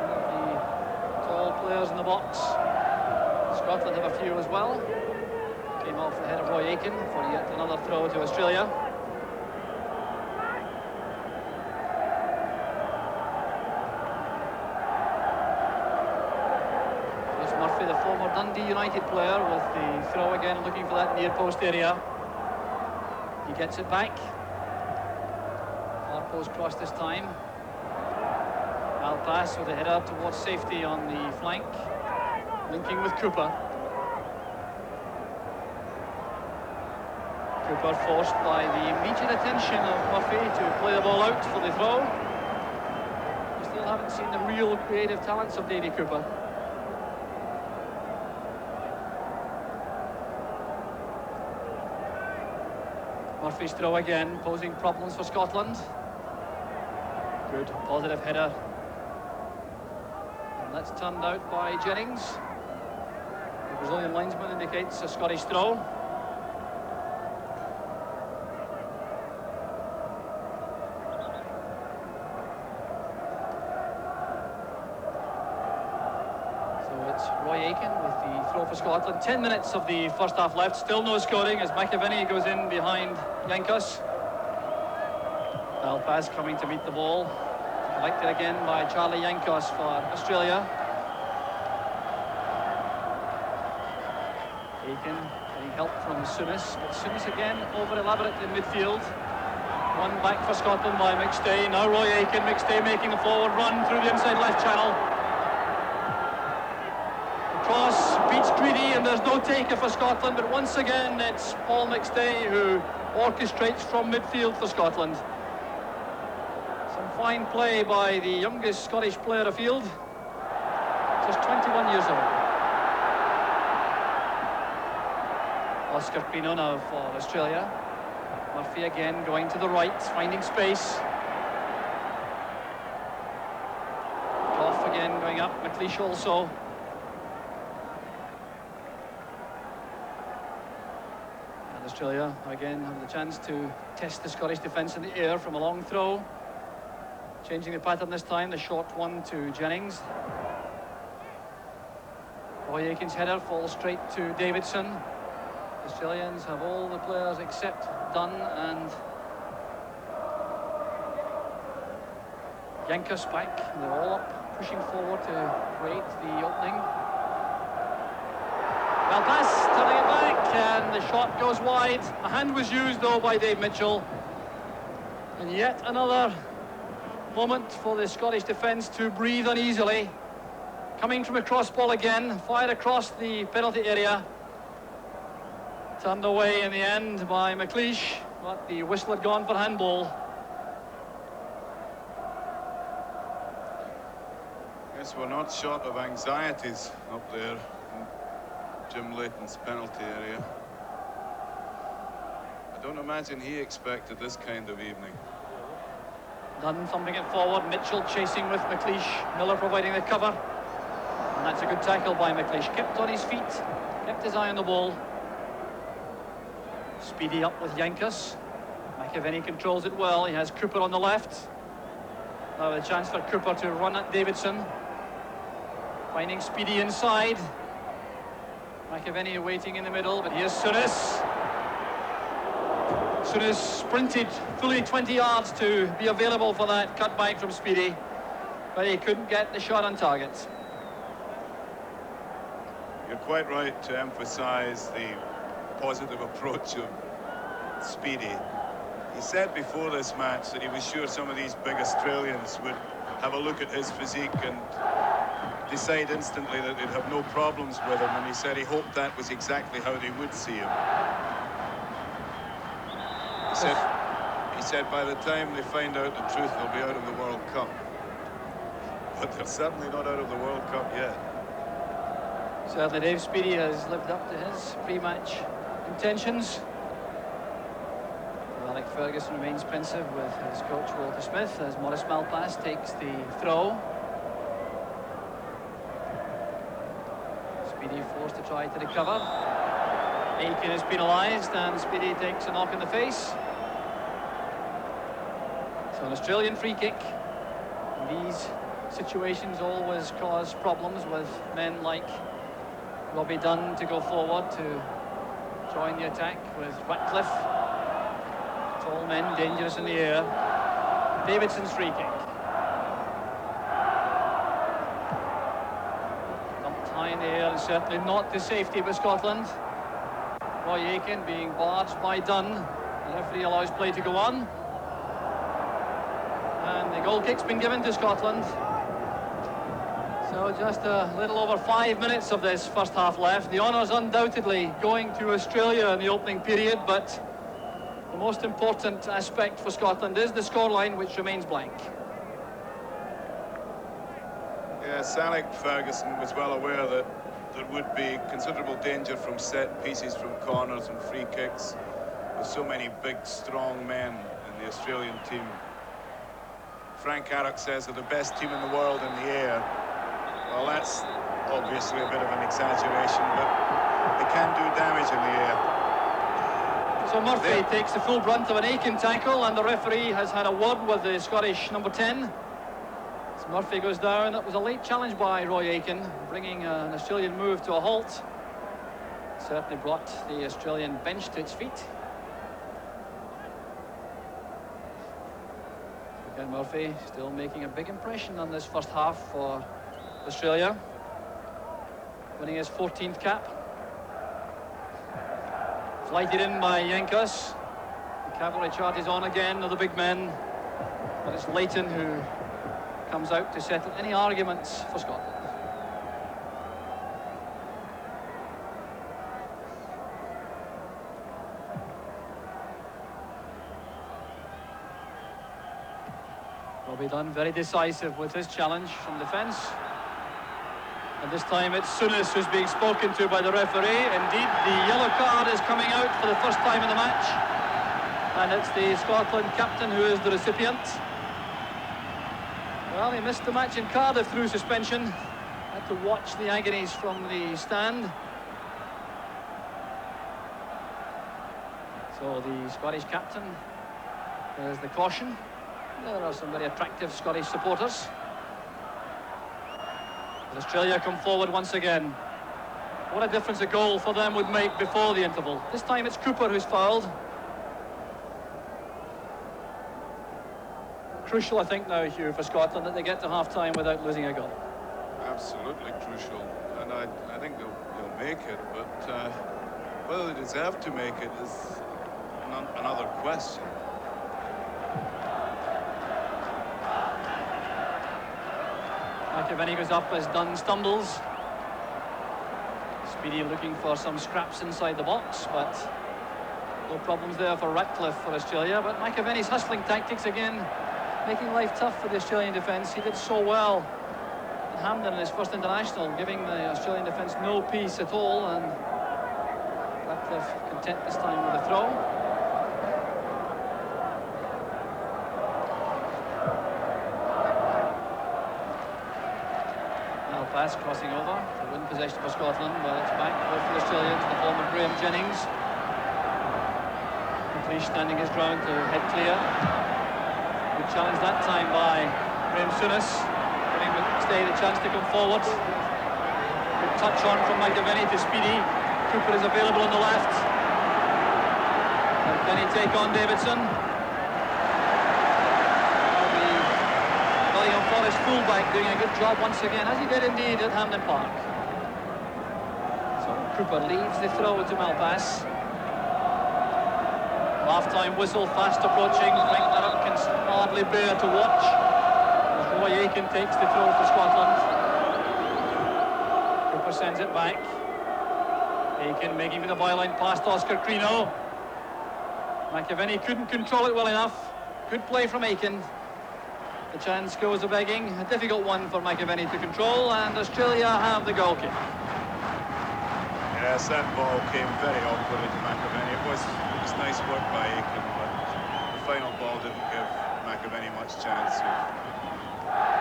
one of the tall players in the box. Scotland have a few as well. Came off the head of Roy Aitken for yet another throw to Australia. There's Murphy, the former Dundee United player, with the throw again, looking for that near post area. He gets it back. Far post cross this time. Malpass with a header towards safety on the flank. Linking with Cooper. Cooper forced by the immediate attention of Murphy to play the ball out for the throw. We still haven't seen the real creative talents of Davy Cooper. Murphy's throw again, posing problems for Scotland. Good, positive header. And that's turned out by Jennings. The Brazilian linesman indicates a Scottish throw. So it's Roy Aitken with the throw for Scotland. 10 minutes of the first half left, still no scoring as McAvenny goes in behind Yankus. Malpass coming to meet the ball. Collected again by Charlie Yankus for Australia. Aitken getting help from Souness, but Souness again over elaborate in midfield. One back for Scotland by McStay. Now Roy Aitken, McStay making a forward run through the inside left channel. The cross beats Greedy and there's no taker for Scotland, but once again it's Paul McStay who orchestrates from midfield for Scotland. Some fine play by the youngest Scottish player afield, just 21 years old. Oscar Crino now for Australia. Murphy again going to the right, finding space. Goff again going up, McLeish also. And Australia again have the chance to test the Scottish defence in the air from a long throw. Changing the pattern this time, the short one to Jennings. Roy Aitken's header falls straight to Davidson. The Australians have all the players except Dunn and Yankas back. They're all up, pushing forward to create the opening. Well pass, turning it back, and the shot goes wide. A hand was used though by Dave Mitchell. And yet another moment for the Scottish defence to breathe uneasily. Coming from a cross ball again, fired across the penalty area. Turned away in the end by McLeish, but the whistle had gone for handball. Yes, we're not short of anxieties up there in Jim Leighton's penalty area. I don't imagine he expected this kind of evening. Dunn thumping it forward, Mitchell chasing with McLeish, Miller providing the cover. And that's a good tackle by McLeish. Kept on his feet, kept his eye on the ball. Speedy up with Yankas. McAvenny controls it well. He has Cooper on the left. Now a chance for Cooper to run at Davidson. Finding Speedy inside. McAvenny waiting in the middle, but here's Souness. Souness sprinted fully 20 yards to be available for that cutback from Speedy, but he couldn't get the shot on target. You're quite right to emphasise the positive approach of Speedy. He said before this match that he was sure some of these big Australians would have a look at his physique and decide instantly that they'd have no problems with him, and he said he hoped that was exactly how they would see him. He said by the time they find out the truth, they'll be out of the World Cup. But they're certainly not out of the World Cup yet. Certainly Dave Speedy has lived up to his pre-match intentions. Alec Ferguson remains pensive with his coach Walter Smith as Maurice Malpass takes the throw. Speedy forced to try to recover. Aitken is penalised and Speedy takes a knock in the face. So an Australian free kick. These situations always cause problems with men like Robbie Dunn to go forward to join the attack with Ratcliffe. Tall men, dangerous in the air. Davidson's free kick. Dumped high in the air and certainly not to safety for Scotland. Roy Aitken being barged by Dunn. The referee allows play to go on. And the goal kick's been given to Scotland. So just a little over 5 minutes of this first half left. The honours undoubtedly going to Australia in the opening period, but the most important aspect for Scotland is the scoreline, which remains blank. Yes, Alec Ferguson was well aware that there would be considerable danger from set pieces, from corners and free kicks, with so many big, strong men in the Australian team. Frank Arrock says they're the best team in the world in the air. Well, that's obviously a bit of an exaggeration, but they can do damage in the air. So Murphy takes the full brunt of an Aitken tackle, and the referee has had a word with the Scottish number 10. So Murphy goes down. That was a late challenge by Roy Aitken, bringing an Australian move to a halt. Certainly brought the Australian bench to its feet. Again, Murphy still making a big impression on this first half for Australia, winning his 14th cap. Flighted in by Yankas. The cavalry chart is on again of the big men, but it's Leighton who comes out to settle any arguments for Scotland. Robbie Dunn very decisive with his challenge from defence. And this time it's Souness who's being spoken to by the referee. Indeed, the yellow card is coming out for the first time in the match. And it's the Scotland captain who is the recipient. Well, he missed the match in Cardiff through suspension. Had to watch the agonies from the stand. So the Scottish captain has the caution. There are some very attractive Scottish supporters. As Australia come forward once again. What a difference a goal for them would make before the interval. This time it's Cooper who's fouled. Crucial, I think, now, Hugh, for Scotland that they get to half-time without losing a goal. Absolutely crucial, and I think they'll make it, but whether they deserve to make it is another question. McAvenny goes up as Dunn stumbles. Speedy looking for some scraps inside the box, but no problems there for Ratcliffe for Australia. But McAvenny's hustling tactics again, making life tough for the Australian defence. He did so well at Hampden in his first international, giving the Australian defence no peace at all, and Ratcliffe content this time with a throw. Pass crossing over to win possession for Scotland, but it's back with the Australians, the former Graham Jennings. McLeish standing his ground to head clear. Good challenge that time by Graham Souness, giving McStay the chance to come forward. Good touch on from McAvenny to Speedy. Cooper is available on the left. And can he take on Davidson? Forest fullback doing a good job once again, as he did indeed at Hampden Park. So Cooper leaves the throw to Malpass. Half-time whistle fast approaching. Frank Larrock can hardly bear to watch as Roy Aitken takes the throw for Scotland. Cooper sends it back. Aitken making with a byline past Oscar Crino. McAvenny couldn't control it well enough. Good play from Aitken. The chance goes a begging, a difficult one for McAvenny to control, and Australia have the goal kick. Yes, that ball came very awkwardly to McAvenny. It was nice work by Aitken, but the final ball didn't give McAvenny much chance of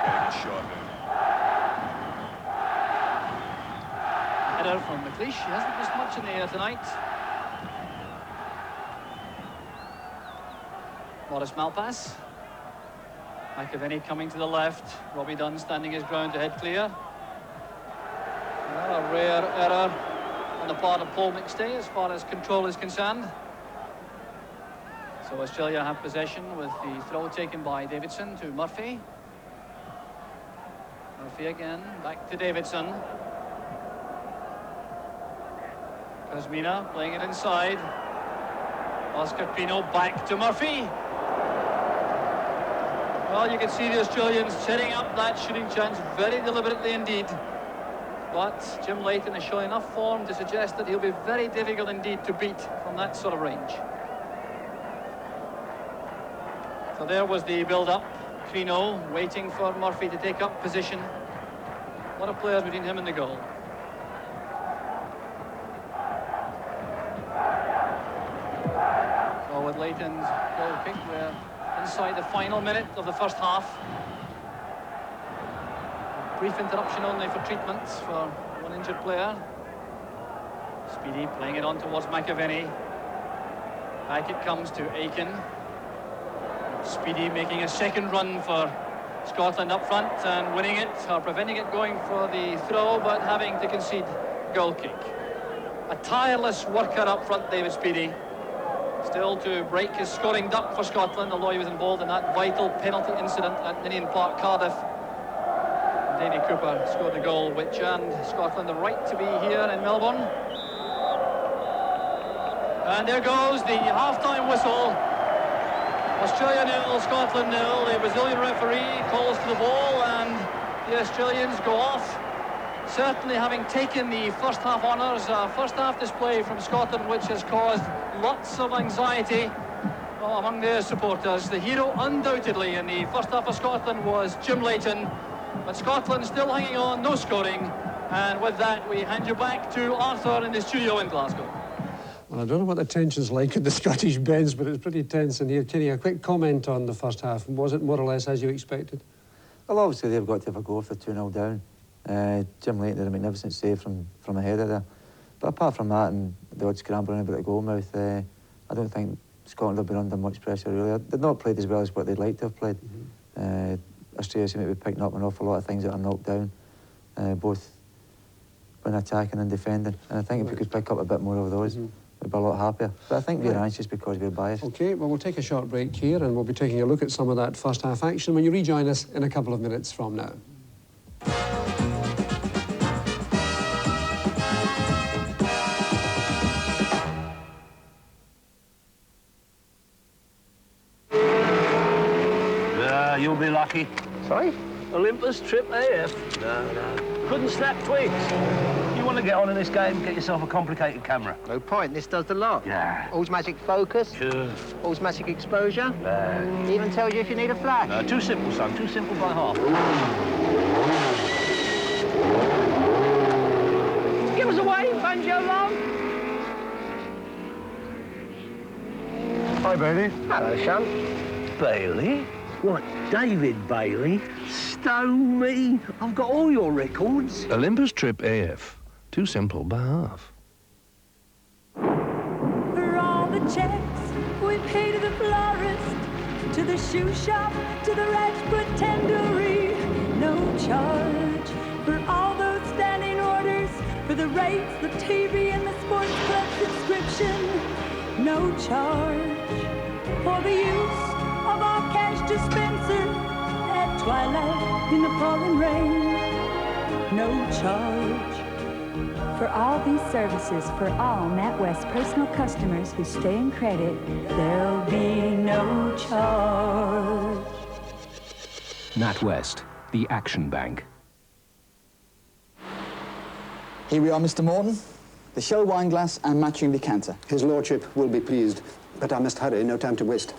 getting a shot in. Header from McLeish. He hasn't missed much in the air tonight. Maurice Malpass. McAvenny coming to the left. Robbie Dunn standing his ground to head clear. Well, a rare error on the part of Paul McStay as far as control is concerned. So Australia have possession with the throw taken by Davidson to Murphy. Murphy again, back to Davidson. Kuzmina playing it inside. Oscar Pino back to Murphy. Well, you can see the Australians setting up that shooting chance very deliberately indeed. But Jim Leighton is showing enough form to suggest that he'll be very difficult indeed to beat from that sort of range. So there was the build-up. Crino waiting for Murphy to take up position. A lot of players between him and the goal. So with Leighton's goal kick, we're inside the final minute of the first half. Brief interruption only for treatment for one injured player. Speedy playing it on towards McAvenny. Back it comes to Aitken. Speedy making a second run for Scotland up front and winning it, or preventing it going for the throw, but having to concede goal kick. A tireless worker up front, David Speedy. Still to break his scoring duck for Scotland, although he was involved in that vital penalty incident at Ninian Park, Cardiff. Davy Cooper scored the goal, which earned Scotland the right to be here in Melbourne. And there goes the half-time whistle. Australia 0, Scotland 0. The Brazilian referee calls for the ball, and the Australians go off. Certainly having taken the first half honours, first half display from Scotland, which has caused lots of anxiety among their supporters. The hero undoubtedly in the first half of Scotland was Jim Leighton, but Scotland still hanging on, no scoring. And with that, we hand you back to Arthur in the studio in Glasgow. Well, I don't know what the tension's like at the Scottish bench, but it's pretty tense in here. Kenny, a quick comment on the first half. Was it more or less as you expected? Well, obviously they've got to have a go if they're 2-0 down. Jim Leighton did a magnificent save from a header there. But apart from that and the odd scrambling about the goalmouth, I don't think Scotland have been under much pressure, really. They've not played as well as what they'd like to have played. Australia seem to be picking up an awful lot of things that are knocked down, both when attacking and defending. And I think if we could pick up a bit more of those, we'd be a lot happier. But I think we're anxious because we're biased. OK, well, we'll take a short break here and we'll be taking a look at some of that first half action when you rejoin us in a couple of minutes from now. You'll be lucky. Sorry? Olympus Trip AF. No. Couldn't snap twigs. You want to get on in this game, get yourself a complicated camera. No point, this does the lot. Yeah. Automatic focus. Sure. Automatic exposure. Even tells you if you need a flash. Too simple, son. Too simple by half. Give us a wave, Banjo Love. Hi, Bailey. Hello, son. Bailey? What, David Bailey? Stow me. I've got all your records. Olympus Trip AF. Too simple by half. For all the checks we pay to the florist, to the shoe shop, to the Rajput tendery, no charge. For all those standing orders, for the rates, the TV and the sports club subscription, no charge. For the use of our cash dispenser at twilight in the pouring rain, no charge. For all these services for all NatWest personal customers who stay in credit, there'll be no charge. NatWest, the Action Bank. Here we are, Mr. Morton. The Shell wine glass and matching decanter. His lordship will be pleased, but I must hurry, no time to waste.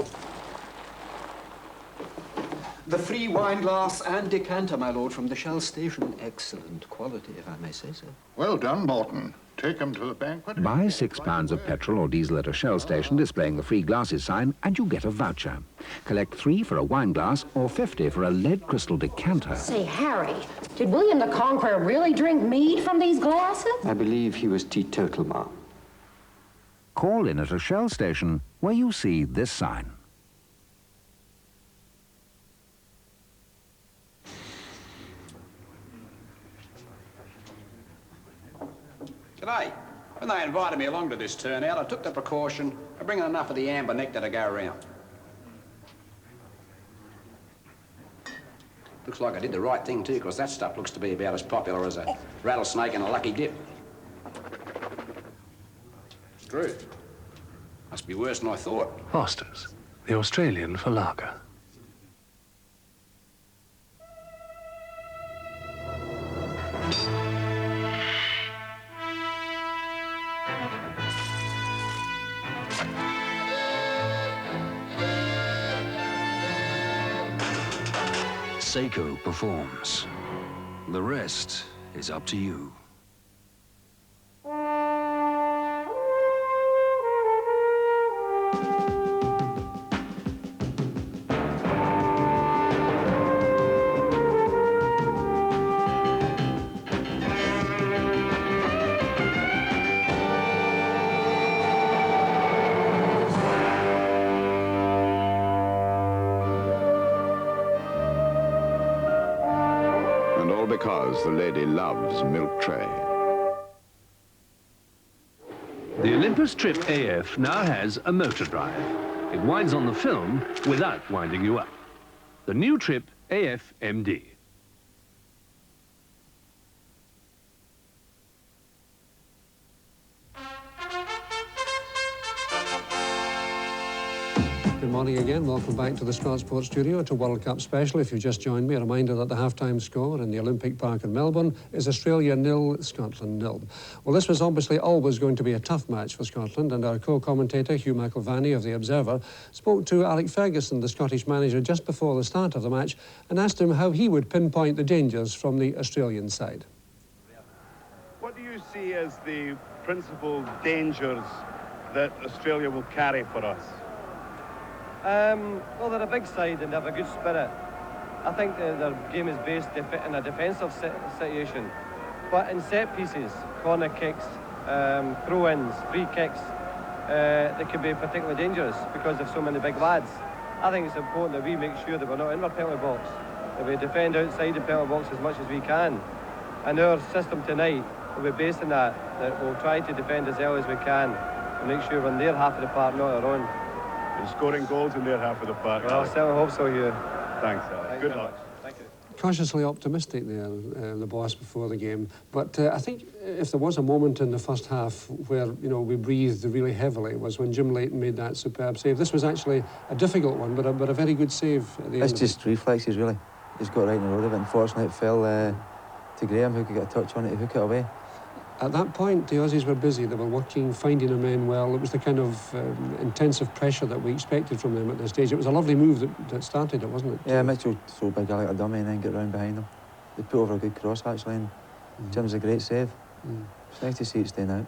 The free wine glass and decanter, my lord, from the Shell station. Excellent quality, if I may say so. Well done, Morton. Take them to the banquet. Buy £6 of petrol or diesel at a Shell station displaying the free glasses sign and you get a voucher. Collect 3 for a wine glass or 50 for a lead crystal decanter. Say, Harry, did William the Conqueror really drink mead from these glasses? I believe he was teetotal, ma'am. Call in at a Shell station where you see this sign. Today, when they invited me along to this turnout, I took the precaution of bringing enough of the amber nectar to go around. Looks like I did the right thing, too, because that stuff looks to be about as popular as a rattlesnake and a lucky dip. It's true. Must be worse than I thought. Foster's, the Australian for lager. Seiko performs. The rest is up to you. Because the lady loves milk tray. The Olympus Trip AF now has a motor drive. It winds on the film without winding you up. The new Trip AF MD. Good morning again. Welcome back to the Scott Sports Studio to World Cup Special. If you've just joined me, a reminder that the half-time score in the Olympic Park in Melbourne is Australia 0, Scotland 0. Well, this was obviously always going to be a tough match for Scotland, and our co-commentator, Hugh McIlvanney of The Observer, spoke to Alec Ferguson, the Scottish manager, just before the start of the match, and asked him how he would pinpoint the dangers from the Australian side. What do you see as the principal dangers that Australia will carry for us? Well, they're a big side and they have a good spirit. I think their game is based in a defensive situation. But in set pieces, corner kicks, throw-ins, free kicks, they can be particularly dangerous because of so many big lads. I think it's important that we make sure that we're not in our penalty box, that we defend outside the penalty box as much as we can. And our system tonight will be based on that we'll try to defend as early as we can and make sure we're in their half of the park, not our own. You're scoring goals in their half of the park. Well, I certainly hope so, Hugh. Thanks, Alex. Good luck. Thank you. Cautiously optimistic there, the boss, before the game. But I think if there was a moment in the first half where, you know, we breathed really heavily, was when Jim Leighton made that superb save. This was actually a difficult one, but a very good save at the end. It's just reflexes, really. He's got right in the road of it. Unfortunately, it fell to Graham, who could get a touch on it to hook it away. At that point, the Aussies were busy. They were working, finding their men well. It was the kind of intensive pressure that we expected from them at this stage. It was a lovely move that started it, wasn't it? Yeah, Mitchell threw big like a dummy and then get round behind them. They put over a good cross, actually, and Jim's a great save. It's nice to see it staying out.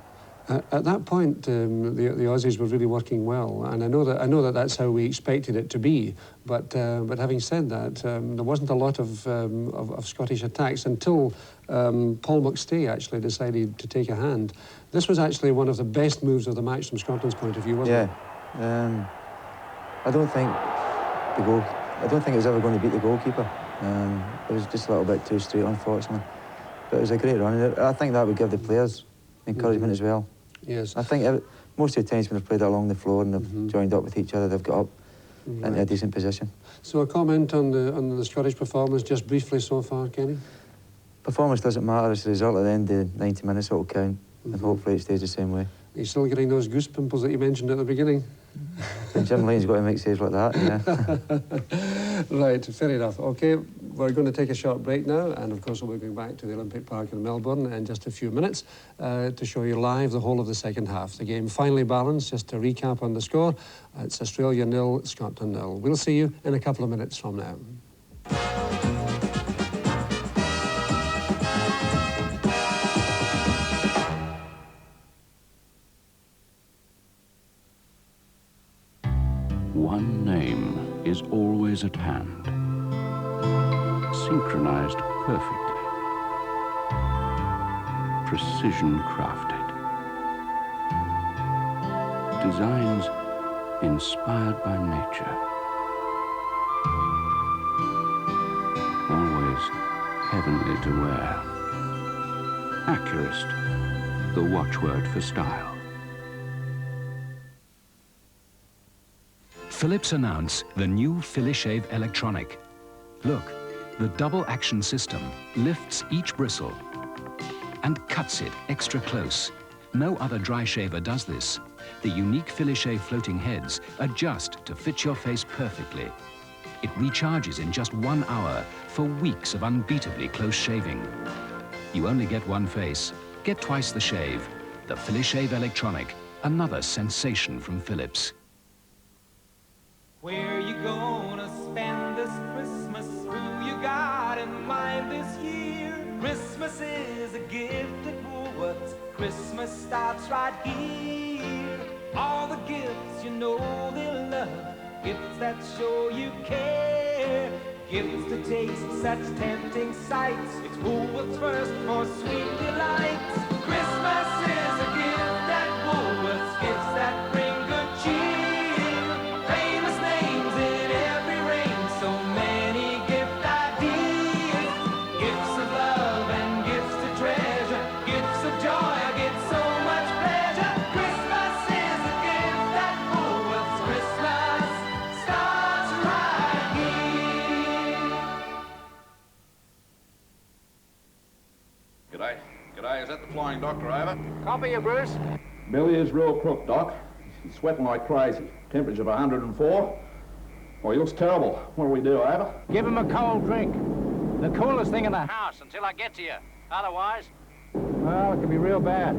At that point, the Aussies were really working well, and I know that that's how we expected it to be. But having said that, there wasn't a lot of Scottish attacks until Paul McStay actually decided to take a hand. This was actually one of the best moves of the match from Scotland's point of view, wasn't it? Yeah. I don't think it was ever going to beat the goalkeeper. It was just a little bit too straight, unfortunately. But it was a great run, and I think that would give the players encouragement as well. Yes. I think most of the times when they've played along the floor and they've joined up with each other, they've got up into a decent position. So a comment on the Scottish performance, just briefly so far, Kenny? Performance doesn't matter. It's the result at the end of 90 minutes that will count, and hopefully it stays the same way. Are you still getting those goose pimples that you mentioned at the beginning? And Jim Leighton's got to make saves like that, yeah. Right, fair enough. OK, we're going to take a short break now, and of course we'll be going back to the Olympic Park in Melbourne in just a few minutes to show you live the whole of the second half. The game finally balanced. Just to recap on the score, it's Australia 0, Scotland 0. We'll see you in a couple of minutes from now. One name is always at hand, synchronized perfectly, precision crafted, designs inspired by nature, always heavenly to wear. Accurist, the watchword for style. Philips announce the new FiliShave Electronic. Look, the double action system lifts each bristle and cuts it extra close. No other dry shaver does this. The unique FiliShave floating heads adjust to fit your face perfectly. It recharges in just 1 hour for weeks of unbeatably close shaving. You only get one face. Get twice the shave. The FiliShave Electronic, another sensation from Philips. Where you gonna spend this Christmas? Who you got in mind this year? Christmas is a gift at Woolworths. Christmas starts right here. All the gifts you know they'll love, gifts that show you care, gifts to taste such tempting sights. It's Woolworths first for sweet delights. Christmas is a gift at Woolworths, gifts that bring good cheer. G'day, is that the Flying Doctor, over? Copy you, Bruce. Billy is real crook, Doc. He's sweating like crazy. Temperature of 104. Oh, he looks terrible. What do we do, over? Give him a cold drink. The coolest thing in the house until I get to you. Otherwise, well, it could be real bad.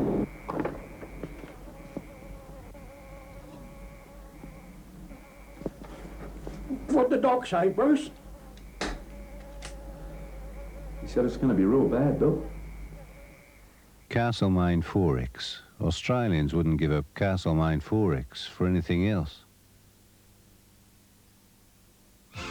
What'd the doc say, Bruce? He said it's going to be real bad, Doc. Castlemaine 4X. Australians wouldn't give up Castlemaine 4X for anything else.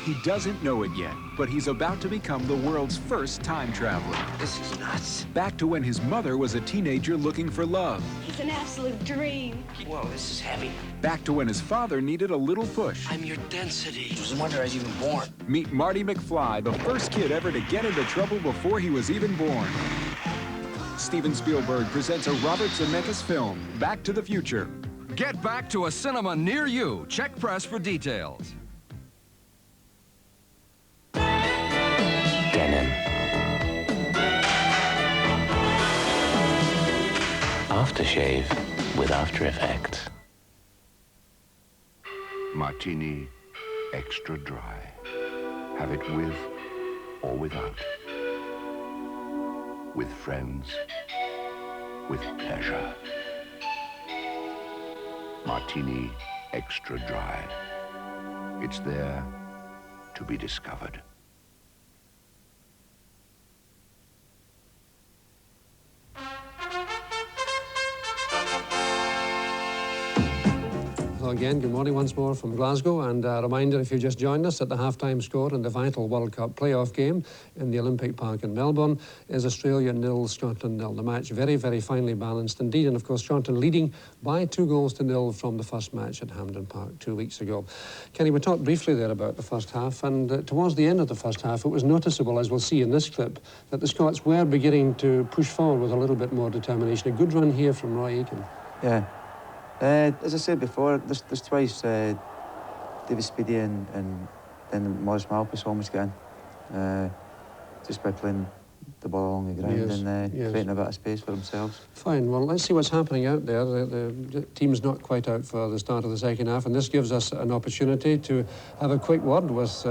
He doesn't know it yet, but he's about to become the world's first time traveler. This is nuts. Back to when his mother was a teenager looking for love. It's an absolute dream. Whoa, this is heavy. Back to when his father needed a little push. I'm your density. It was a wonder I was even born. Meet Marty McFly, the first kid ever to get into trouble before he was even born. Steven Spielberg presents a Robert Zemeckis film, Back to the Future. Get back to a cinema near you. Check press for details. Denim. Aftershave with After Effects. Martini extra dry. Have it with or without. With friends, with pleasure. Martini extra dry. It's there to be discovered. Hello again, good morning once more from Glasgow, and a reminder, if you just joined us, that the half-time score in the vital World Cup playoff game in the Olympic Park in Melbourne is Australia 0, Scotland 0. The match very, very finely balanced indeed, and of course Scotland leading by 2-0 from the first match at Hampden Park 2 weeks ago. Kenny, we talked briefly there about the first half, and towards the end of the first half it was noticeable, as we'll see in this clip, that the Scots were beginning to push forward with a little bit more determination. A good run here from Roy Aitken. Yeah. As I said before, there's twice David Speedy and then Maurice Malpas almost got in, just by playing the ball along the ground and creating a bit of space for themselves. Fine, well, let's see what's happening out there. The team's not quite out for the start of the second half, and this gives us an opportunity to have a quick word with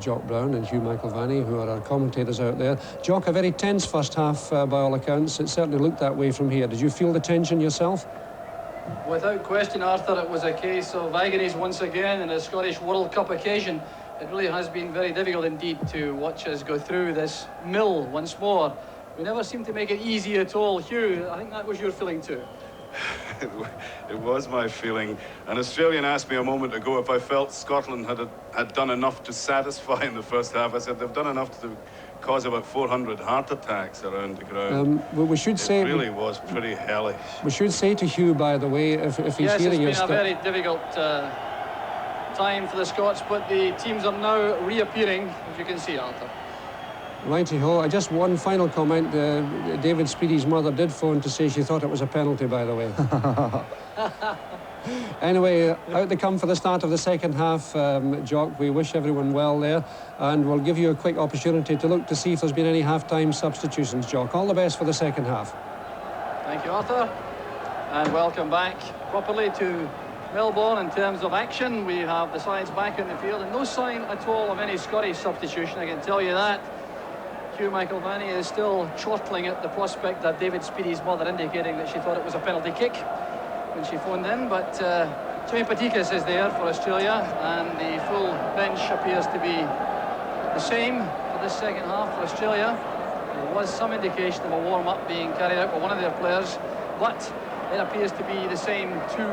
Jock Brown and Hugh McIlvanney, who are our commentators out there. Jock, a very tense first half by all accounts. It certainly looked that way from here. Did you feel the tension yourself? Without question, Arthur, it was a case of agonies once again in a Scottish World Cup occasion. It really has been very difficult indeed to watch us go through this mill once more. We never seem to make it easy at all. Hugh, I think that was your feeling too. It was my feeling. An Australian asked me a moment ago if I felt Scotland had done enough to satisfy in the first half. I said they've done enough to cause about 400 heart attacks around the ground. Well, we should say... It really was pretty hellish. We should say to Hugh, by the way, if he's hearing your... Yes, it's been a very difficult time for the Scots, but the teams are now reappearing, as you can see, Arthur. Righty-ho. Just one final comment. David Speedy's mother did phone to say she thought it was a penalty, by the way. Anyway, out they come for the start of the second half, Jock. We wish everyone well there, and we'll give you a quick opportunity to look to see if there's been any half-time substitutions, Jock. All the best for the second half. Thank you, Arthur, and welcome back properly to Melbourne. In terms of action, we have the sides back in the field, and no sign at all of any Scottish substitution, I can tell you that. Hugh McIlvanney is still chortling at the prospect that David Speedy's mother indicating that she thought it was a penalty kick when she phoned in, but Jimmy Patikas is there for Australia, and the full bench appears to be the same for this second half for Australia. There was some indication of a warm-up being carried out by one of their players, but it appears to be the same 2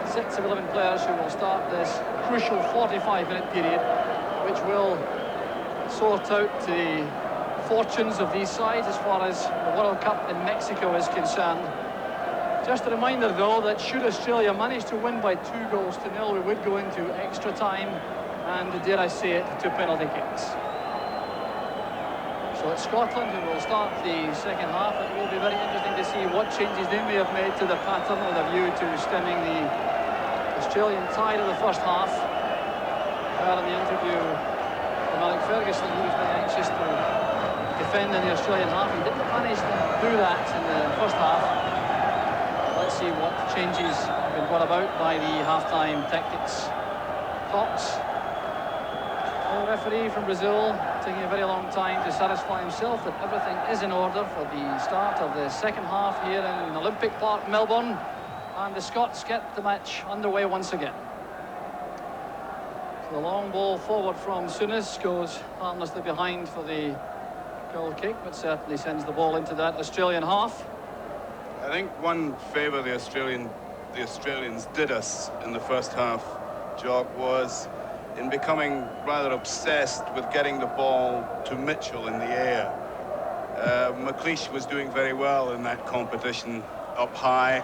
sets of 11 players who will start this crucial 45-minute period, which will sort out the fortunes of these sides as far as the World Cup in Mexico is concerned. Just a reminder, though, that should Australia manage to win by 2-0, we would go into extra time and, dare I say it, to penalty kicks. So it's Scotland who will start the second half. It will be very interesting to see what changes they may have made to the pattern with a view to stemming the Australian tide of the first half. Well, in the interview from Alec Ferguson, he was very anxious to defend in the Australian half. He didn't manage to do that in the first half. Let's see what changes have been brought about by the half-time tactics talks. The referee from Brazil taking a very long time to satisfy himself that everything is in order for the start of the second half here in Olympic Park, Melbourne, and the Scots get the match underway once again. So the long ball forward from Souness goes harmlessly behind for the goal kick, but certainly sends the ball into that Australian half. I think one favour the Australians did us in the first half, Jock, was in becoming rather obsessed with getting the ball to Mitchell in the air. McLeish was doing very well in that competition up high.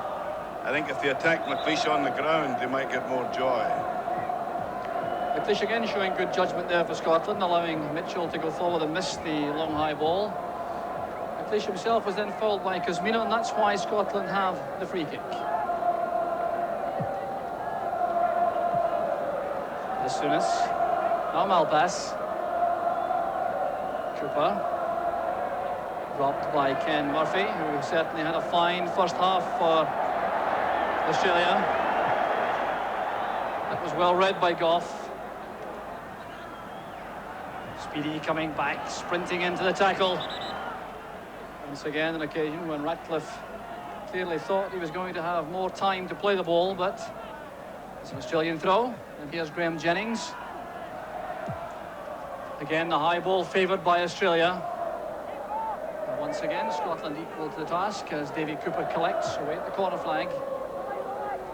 I think if they attacked McLeish on the ground, they might get more joy. McLeish again showing good judgment there for Scotland, allowing Mitchell to go forward and miss the long high ball. McLeish himself was then fouled by Kuzmino, and that's why Scotland have the free kick. Sunis, now Malpass. Cooper. Dropped by Ken Murphy, who certainly had a fine first half for Australia. That was well read by Goff. Speedy coming back, sprinting into the tackle. Once again, an occasion when Ratcliffe clearly thought he was going to have more time to play the ball, but it's an Australian throw. And here's Graham Jennings. Again, the high ball favoured by Australia. And once again, Scotland equal to the task as Davy Cooper collects away at the corner flag.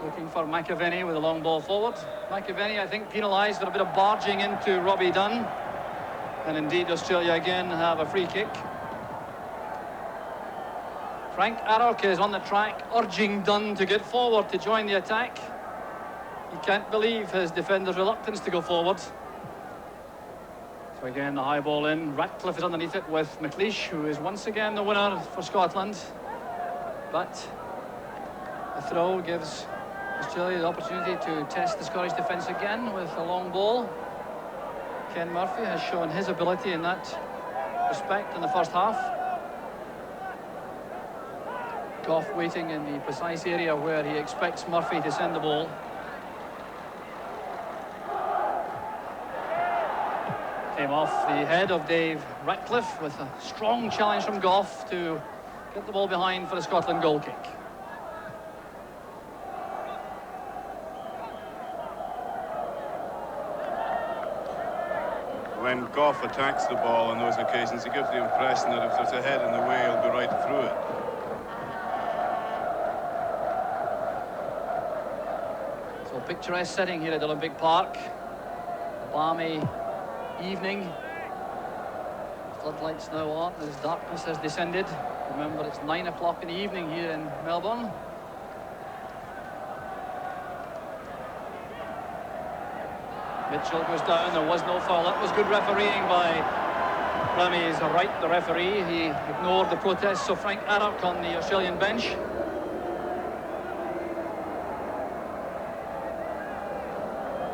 Looking for McAvenny with a long ball forward. McAvenny, I think, penalised for a bit of barging into Robbie Dunn. And indeed, Australia again have a free kick. Frank Arrock is on the track, urging Dunn to get forward to join the attack. He can't believe his defender's reluctance to go forward. So again, the high ball in. Ratcliffe is underneath it with McLeish, who is once again the winner for Scotland. But the throw gives Australia the opportunity to test the Scottish defence again with a long ball. Ken Murphy has shown his ability in that respect in the first half. Goff waiting in the precise area where he expects Murphy to send the ball. Came off the head of Dave Ratcliffe with a strong challenge from Goff to get the ball behind for the Scotland goal kick. When Goff attacks the ball on those occasions, he gives the impression that if there's a head in the way, he'll go right through it. So picturesque setting here at Olympic Park. A balmy evening. Floodlights now on as darkness has descended. Remember, it's 9 o'clock in the evening here in Melbourne. Mitchell goes down, there was no foul. That was good refereeing by Remy's Wright, the referee. He ignored the protests of Frank Arrock on the Australian bench.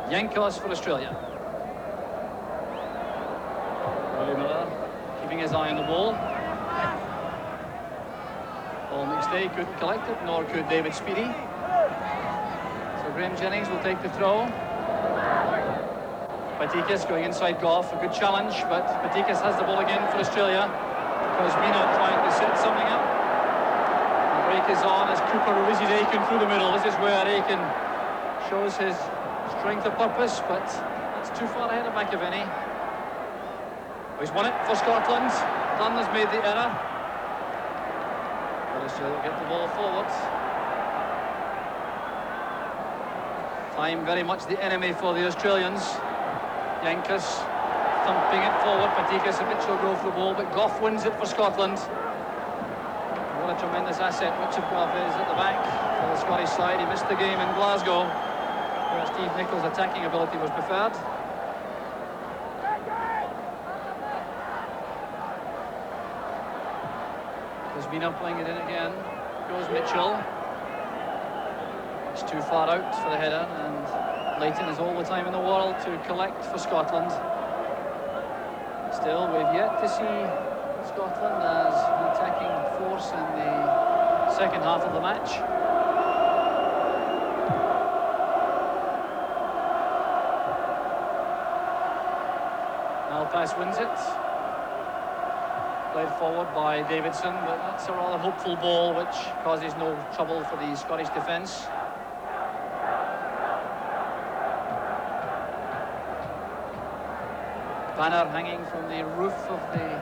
Yankelis for Australia. Keeping his eye on the ball. Paul McStay couldn't collect it, nor could David Speedy. So Graham Jennings will take the throw. Patikas going inside Goff, a good challenge, but Patikas has the ball again for Australia. Kuzmino trying to set something up. The break is on as Cooper releases Aiken through the middle. This is where Aiken shows his strength of purpose, but it's too far ahead of McAvenny. He's won it for Scotland. Dunn has made the error. But Australia will get the ball forward. Time very much the enemy for the Australians. Yankelis thumping it forward. Patikas and Mitchell go for the ball, but Goff wins it for Scotland. What a tremendous asset Mitchell Goff is at the back for the Scottish side. He missed the game in Glasgow, where Steve Nicholls' attacking ability was preferred. Kuzmino playing it in again. Goes Mitchell. It's too far out for the header, and Leighton has all the time in the world to collect for Scotland. Still, we've yet to see Scotland as an attacking force in the second half of the match. Malpass wins it. Played forward by Davidson, but that's a rather hopeful ball which causes no trouble for the Scottish defence. Banner hanging from the roof of the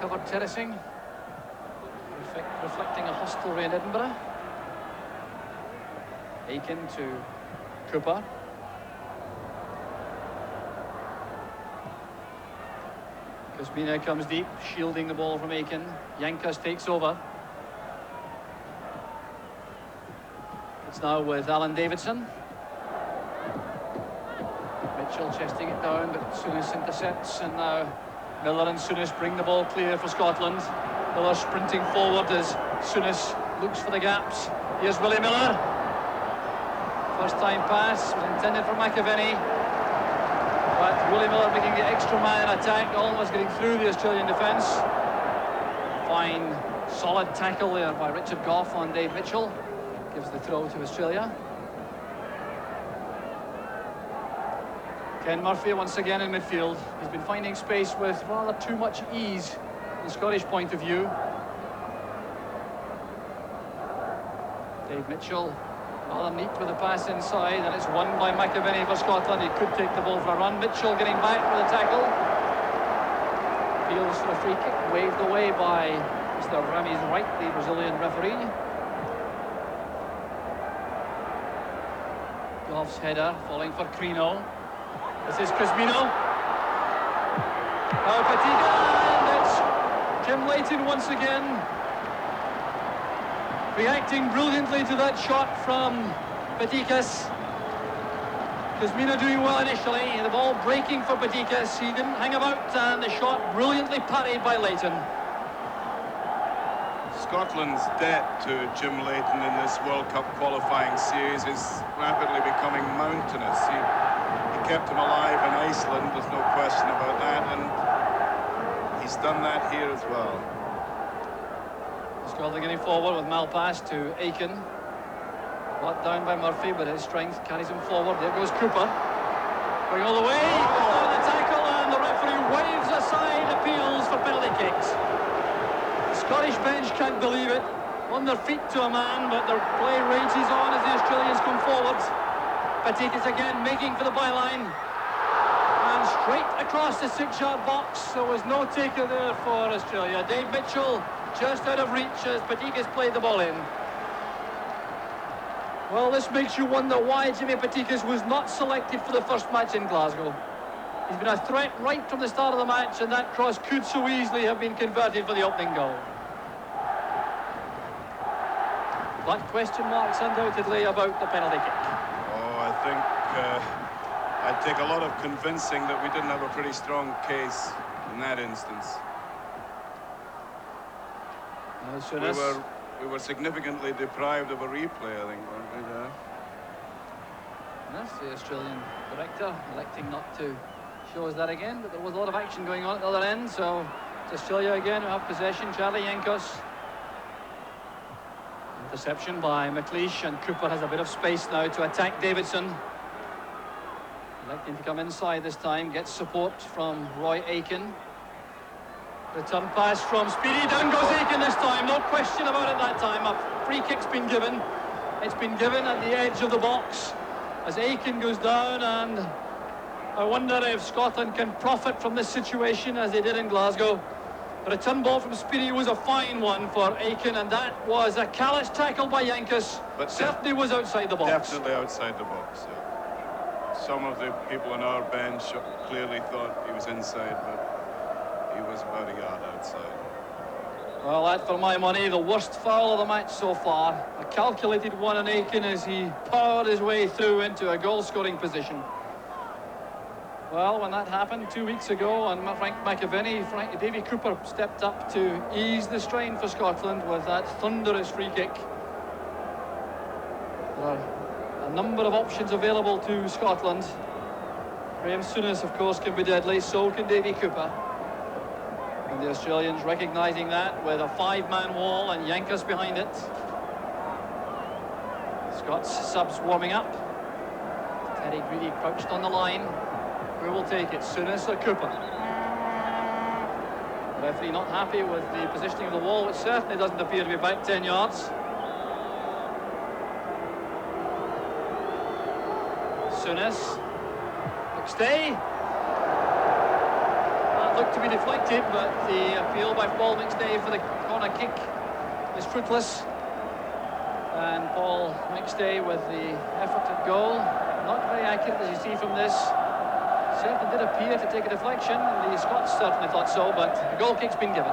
covered terracing, reflecting a hostelry in Edinburgh. Aiken to Cooper. Kuzmina comes deep, shielding the ball from Aiken. Yankas takes over. It's now with Alan Davidson. Mitchell chesting it down, but Souness intercepts, and now Miller and Souness bring the ball clear for Scotland. Miller sprinting forward as Souness looks for the gaps. Here's Willie Miller. First time pass was intended for McAvenny, but Willie Miller making the extra man in attack, almost getting through the Australian defence. Fine, solid tackle there by Richard Gough on Dave Mitchell. Gives the throw to Australia. Ken Murphy once again in midfield. He's been finding space with rather too much ease from the Scottish point of view. Dave Mitchell rather neat with the pass inside, and it's won by McAvenny for Scotland. He could take the ball for a run. Mitchell getting back with a tackle. Fields for a free kick, waved away by Mr. Ramis Wright, the Brazilian referee. Gough's header falling for Crino. This is Kuzmino. Now Patiga, and it's Jim Leighton once again, reacting brilliantly to that shot from Patikas. Kuzmino doing well initially, the ball breaking for Patikas. He didn't hang about, and the shot brilliantly parried by Leighton. Scotland's debt to Jim Leighton in this World Cup qualifying series is rapidly becoming mountainous. He kept him alive in Iceland, there's no question about that, and he's done that here as well. Scotland getting forward with Malpass to Aiken. Brought down by Murphy, but his strength carries him forward. There goes Cooper. Going all the way, down the tackle, and the referee waves aside appeals for penalty kicks. The Scottish bench can't believe it. On their feet to a man, but their play rages on as the Australians come forward. Patikas again making for the byline. And straight across the 6-yard box. There was no taker there for Australia. Dave Mitchell just out of reach as Patikas played the ball in. Well, this makes you wonder why Jimmy Patikas was not selected for the first match in Glasgow. He's been a threat right from the start of the match, and that cross could so easily have been converted for the opening goal. But question marks undoubtedly about the penalty kick. Oh, I think I'd take a lot of convincing that we didn't have a pretty strong case in that instance. We were significantly deprived of a replay, I think, weren't we? Yes, the Australian director electing not to show us that again, but there was a lot of action going on at the other end, so it's Australia again who have possession. Charlie Yankos. Interception by McLeish, and Cooper has a bit of space now to attack Davidson. Electing to come inside this time, gets support from Roy Aiken. Return pass from Speedy, down goes Aiken this time, no question about it that time. A free kick's been given. It's been given at the edge of the box as Aiken goes down, and I wonder if Scotland can profit from this situation as they did in Glasgow. The return ball from Speedy was a fine one for Aiken, and that was a callous tackle by Yankas, but certainly was outside the box. Definitely outside the box. Some of the people on our bench clearly thought he was inside, but he was about a yard outside. Well, that, for my money, the worst foul of the match so far. A calculated one on Aiken as he powered his way through into a goal-scoring position. Well, when that happened 2 weeks ago, and Frank McAvenny, Davy Cooper stepped up to ease the strain for Scotland with that thunderous free kick. There are a number of options available to Scotland. Graham Souness, of course, can be deadly, so can Davy Cooper. And the Australians recognising that with a 5-man wall and Yankas behind it. Scots subs warming up. Terry Greedy crouched on the line. Who will take it, Souness or Cooper? The referee not happy with the positioning of the wall, which certainly doesn't appear to be back 10 yards. Souness. McStay. That looked to be deflected, but the appeal by Paul McStay for the corner kick is fruitless. And Paul McStay with the effort at goal. Not very accurate, as you see from this. certainly did appear to take a deflection, and the Scots certainly thought so, but the goal kick's been given.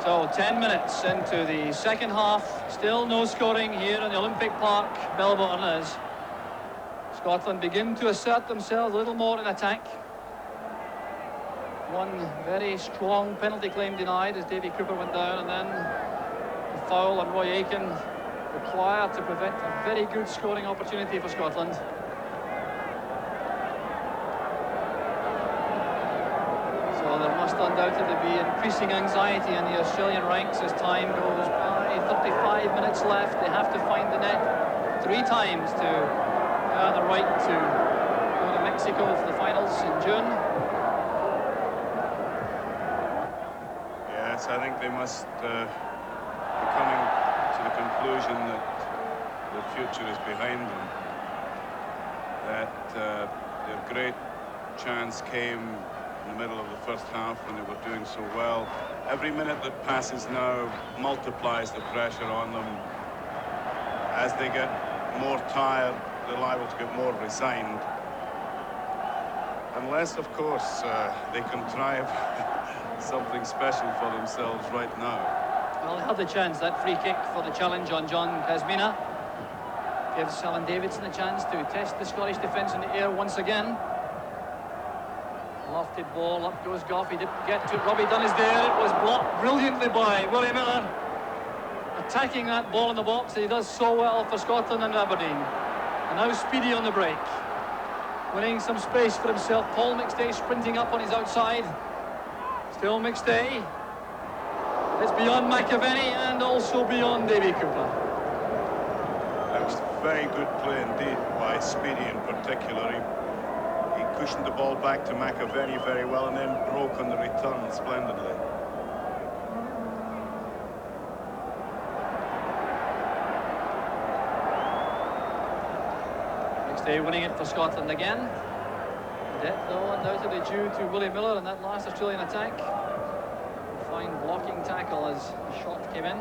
So 10 minutes into the second half, still no scoring here in the Olympic Park, Melbourne, as Scotland begin to assert themselves a little more in attack. One very strong penalty claim denied as Davy Cooper went down, and then the foul on Roy Aitken required to prevent a very good scoring opportunity for Scotland. So there must undoubtedly be increasing anxiety in the Australian ranks as time goes by. 35 minutes left. They have to find the net 3 times to earn the right to go to Mexico for the finals in June. Yes, I think they must be coming to the conclusion that the future is behind them. That their great chance came in the middle of the first half when they were doing so well. Every minute that passes now multiplies the pressure on them. As they get more tired, they're liable to get more resigned. Unless, of course, they contrive something special for themselves right now. Well, they had the chance. That free kick for the challenge on John Kazmina gives Alan Davidson a chance to test the Scottish defence in the air once again. Lofted ball, up goes Goff. He didn't get to it. Robbie Dunn is there. It was blocked brilliantly by Willie Miller, attacking that ball in the box that he does so well for Scotland and Aberdeen. And now Speedy on the break, winning some space for himself. Paul McStay sprinting up on his outside. Still McStay. It's beyond McAvenny and also beyond Davy Cooper. That was very good play indeed by Speedy in particular. He cushioned the ball back to McAvenny very well and then broke on the return splendidly. McStay winning it for Scotland again. Depth though undoubtedly due to Willie Miller in that last Australian attack. Fine blocking tackle as the shot came in.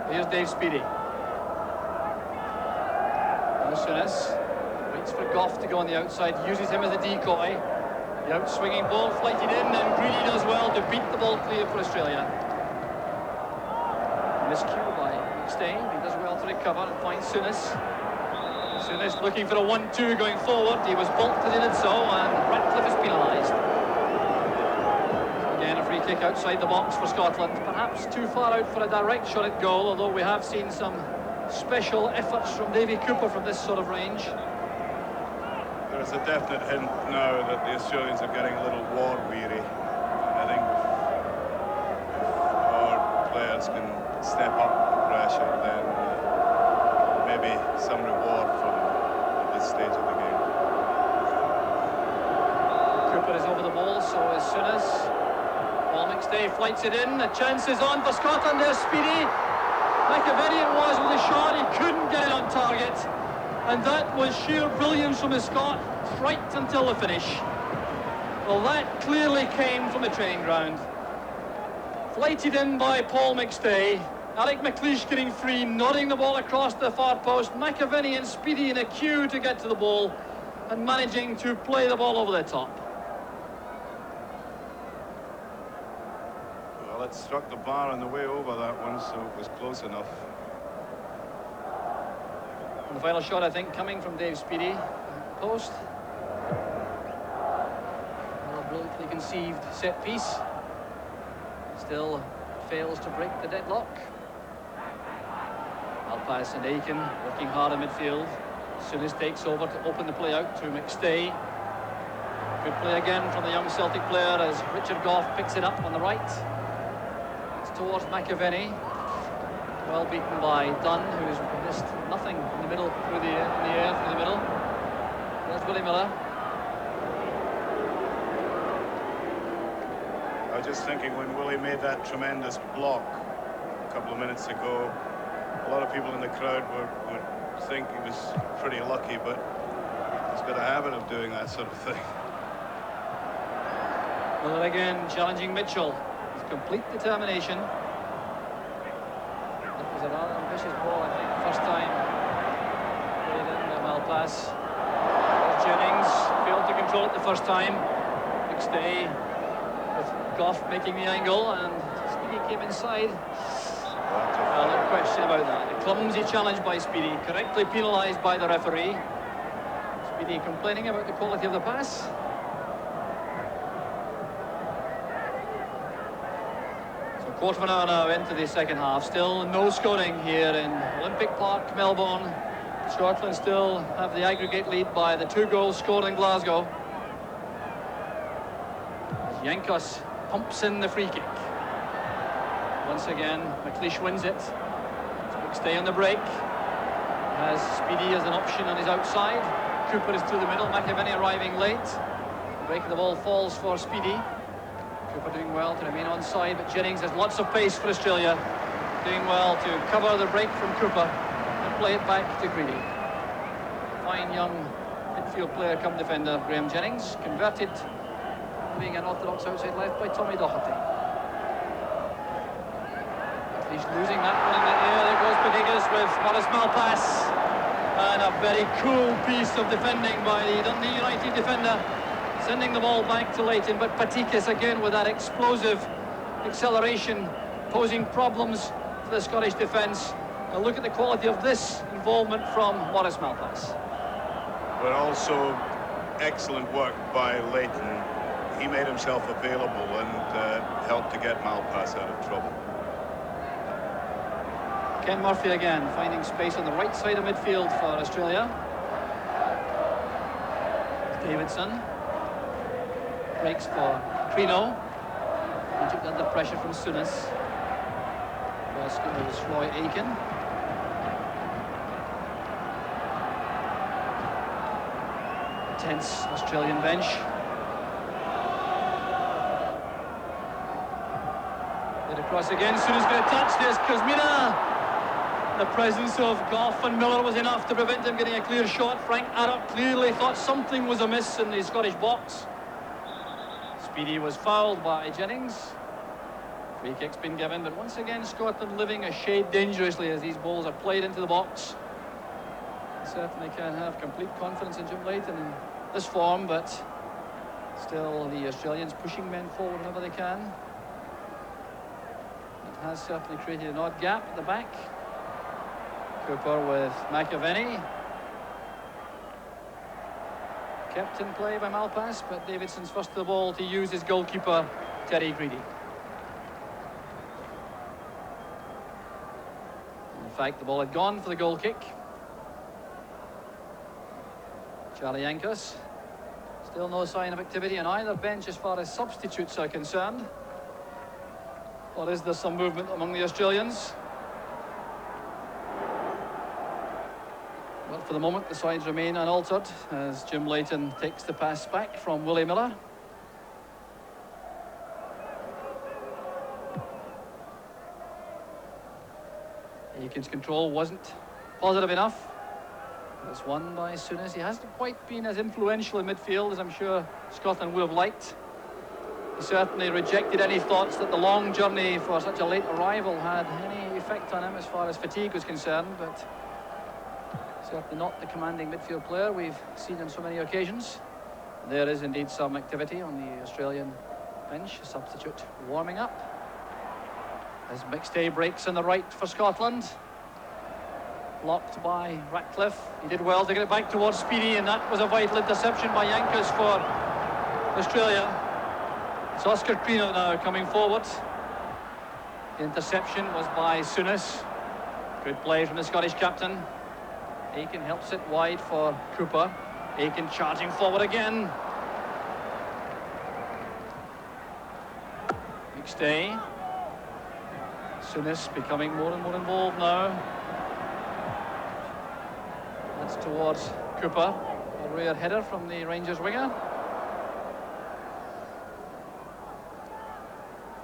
Here's Dave Speedy. Souness waits for Goff to go on the outside, uses him as a decoy. The out-swinging ball flighted in, and Greedy does well to beat the ball clear for Australia. Miscue by McStay. He does well to recover and find Souness. Souness looking for a 1-2 going forward. He was balked as he did so, and Ratcliffe is penalised. Again, a free kick outside the box for Scotland. Perhaps too far out for a direct shot at goal, although we have seen some special efforts from Davy Cooper from this sort of range. There's a definite hint now that the Australians are getting a little war-weary. I think if our players can step up the pressure, then maybe some reward for them at this stage of the game. Cooper is over the ball, so is Souness. Paul McStay flights it in. The chance is on for Scotland. There's Speedy. McAvenny it was with a shot. He couldn't get it on target. And that was sheer brilliance from the Scot, right until the finish. Well, that clearly came from the training ground. Flighted in by Paul McStay. Alec McLeish getting free, nodding the ball across the far post. McAvenny and Speedy in a queue to get to the ball and managing to play the ball over the top. Well, it struck the bar on the way over, that one, so it was close enough. And the final shot, I think, coming from Dave Speedy. Post. Well, brilliantly conceived set piece. Still fails to break the deadlock. Malpass and Aitken working hard in midfield. Souness takes over to open the play out to McStay. Good play again from the young Celtic player as Richard Goff picks it up on the right. It's towards McAvenny. Well beaten by Dunn, who's missed nothing in the middle, in the air through the middle. There's Willie Miller. I was just thinking when Willie made that tremendous block a couple of minutes ago, a lot of people in the crowd would think he was pretty lucky, but he's got a habit of doing that sort of thing. Miller again challenging Mitchell with complete determination. That was a rather ambitious ball, I think, first time played in the Malpass. Jennings failed to control it the first time. McStay with Goff making the angle, and Speedy came inside. Well, no question about that. A clumsy challenge by Speedy, correctly penalised by the referee. Speedy complaining about the quality of the pass. So quarter of an hour now into the second half. Still no scoring here in Olympic Park, Melbourne. Scotland still have the aggregate lead by the 2 goals scored in Glasgow. As Jankos pumps in the free kick. Once again, McLeish wins it. Stay on the break. Has Speedy as an option on his outside. Cooper is through the middle. McAvenny arriving late. Break of the ball falls for Speedy. Cooper doing well to remain onside, but Jennings has lots of pace for Australia. Doing well to cover the break from Cooper and play it back to Greedy. Fine young midfield player come defender, Graham Jennings, converted being an orthodox outside left by Tommy Doherty. He's losing that one in the air. There goes Padigas with Morris Malpass. And a very cool piece of defending by the Dundee United defender, sending the ball back to Leighton. But Patikas again with that explosive acceleration, posing problems for the Scottish defence. A look at the quality of this involvement from Morris Malpass. But also excellent work by Leighton. He made himself available and helped to get Malpass out of trouble. Ken Murphy again, finding space on the right side of midfield for Australia. Davidson breaks for Crino. Egypt under pressure from Souness. Was Roy Aiken. Tense Australian bench. Get across again. Souness going to touch this. Kuzmina. The presence of Goff and Miller was enough to prevent him getting a clear shot. Frank Arup clearly thought something was amiss in the Scottish box. Speedy was fouled by Jennings. Free kick's been given, but once again Scotland living a shade dangerously as these balls are played into the box. Certainly can have complete confidence in Jim Leighton in this form, but still the Australians pushing men forward whenever they can. It has certainly created an odd gap at the back. Cooper with McAvenny. Kept in play by Malpass, but Davidson's first to the ball to use his goalkeeper, Terry Greedy. In fact, the ball had gone for the goal kick. Charlie Jankos. Still no sign of activity on either bench as far as substitutes are concerned. Or is there some movement among the Australians? Well, for the moment, the sides remain unaltered as Jim Leighton takes the pass back from Willie Miller. Aiken's control wasn't positive enough. It's won by Souness. He hasn't quite been as influential in midfield as I'm sure Scotland would have liked. He certainly rejected any thoughts that the long journey for such a late arrival had any effect on him as far as fatigue was concerned, but certainly not the commanding midfield player we've seen on so many occasions. There is indeed some activity on the Australian bench. A substitute warming up as McStay breaks on the right for Scotland. Blocked by Ratcliffe. He did well to get it back towards Speedy, and that was a vital interception by Jankos for Australia. It's Oscar Crino now coming forward. The interception was by Souness. Good play from the Scottish captain. Aiken helps it wide for Cooper. Aiken charging forward again. McStay. Souness becoming more and more involved now. That's towards Cooper. A rear header from the Rangers winger.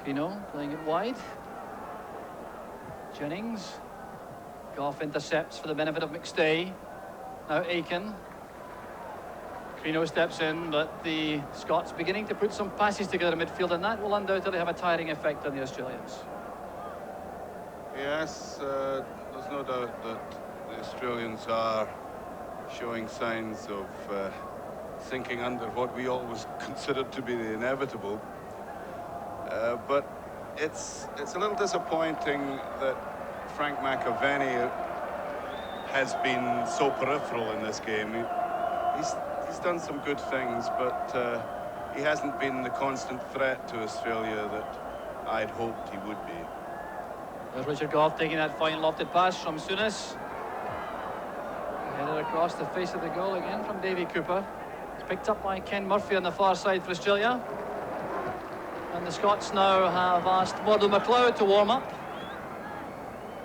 Pino playing it wide. Jennings. Goff intercepts for the benefit of McStay. Now Aiken. Crino steps in, but the Scots beginning to put some passes together in midfield, and that will undoubtedly have a tiring effect on the Australians. Yes, there's no doubt that the Australians are showing signs of thinking under what we always considered to be the inevitable. But it's a little disappointing that Frank McAvenny has been so peripheral in this game. He's done some good things, but he hasn't been the constant threat to Australia that I'd hoped he would be. There's Richard Gough taking that fine lofted pass from Souness. Headed across the face of the goal again from Davy Cooper. It's picked up by Ken Murphy on the far side for Australia. And the Scots now have asked Murdo McLeod to warm up.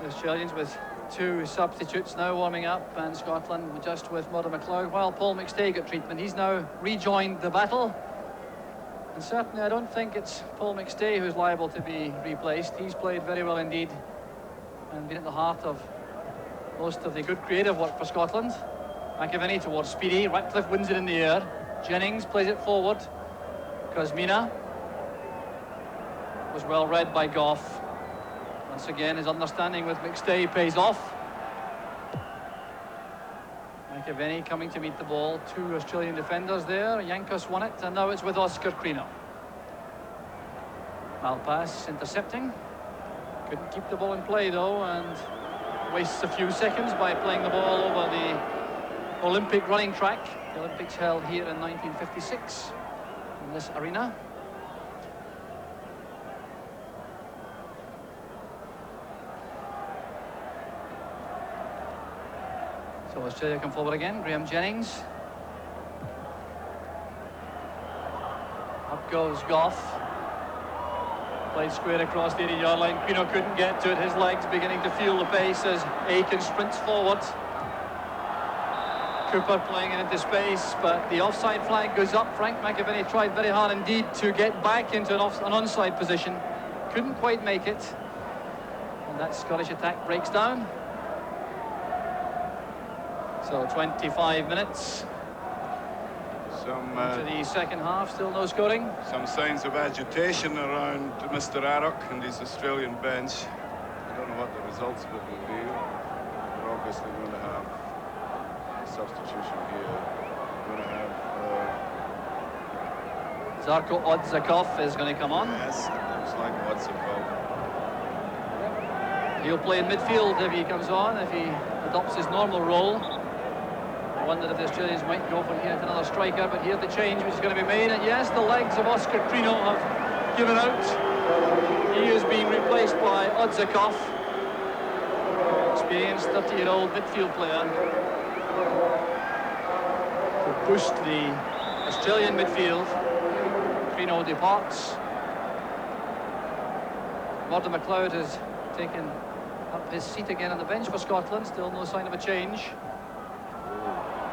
The Australians with 2 substitutes now warming up, and Scotland just with Murdo McLeod, while Paul McStay got treatment. He's now rejoined the battle. And certainly I don't think it's Paul McStay who's liable to be replaced. He's played very well indeed and been at the heart of most of the good creative work for Scotland. McAvenny towards Speedy. Ratcliffe wins it in the air. Jennings plays it forward. Kosmina was well read by Gough. Once again, his understanding with McStay pays off. McAvenny coming to meet the ball. 2 Australian defenders there. Yankos won it, and now it's with Oscar Crino. Malpass intercepting. Couldn't keep the ball in play though, and wastes a few seconds by playing the ball over the Olympic running track. The Olympics held here in 1956 in this arena. So Australia come forward again. Graham Jennings. Up goes Gough. Played square across the 80-yard line. Crino couldn't get to it. His legs beginning to feel the pace as Aiken sprints forward. Cooper playing it into space, but the offside flag goes up. Frank McAvenny tried very hard indeed to get back into an onside position. Couldn't quite make it. And that Scottish attack breaks down. So 25 minutes into the second half, still no scoring. Some signs of agitation around Mr. Arrock and his Australian bench. I don't know what the results of it will be. We're obviously going to have a substitution here. We're going to have Zarko Odzakov is going to come on. Yes, it looks like Odzakov. He'll play in midfield if he comes on, if he adopts his normal role. I wondered if the Australians might go for yet another striker, but here's the change which is going to be made. And yes, the legs of Oscar Crino have given out. He is being replaced by Odzakov, experienced 30-year-old midfield player, to boost the Australian midfield. Crino departs. Murdo McLeod has taken up his seat again on the bench for Scotland. Still no sign of a change.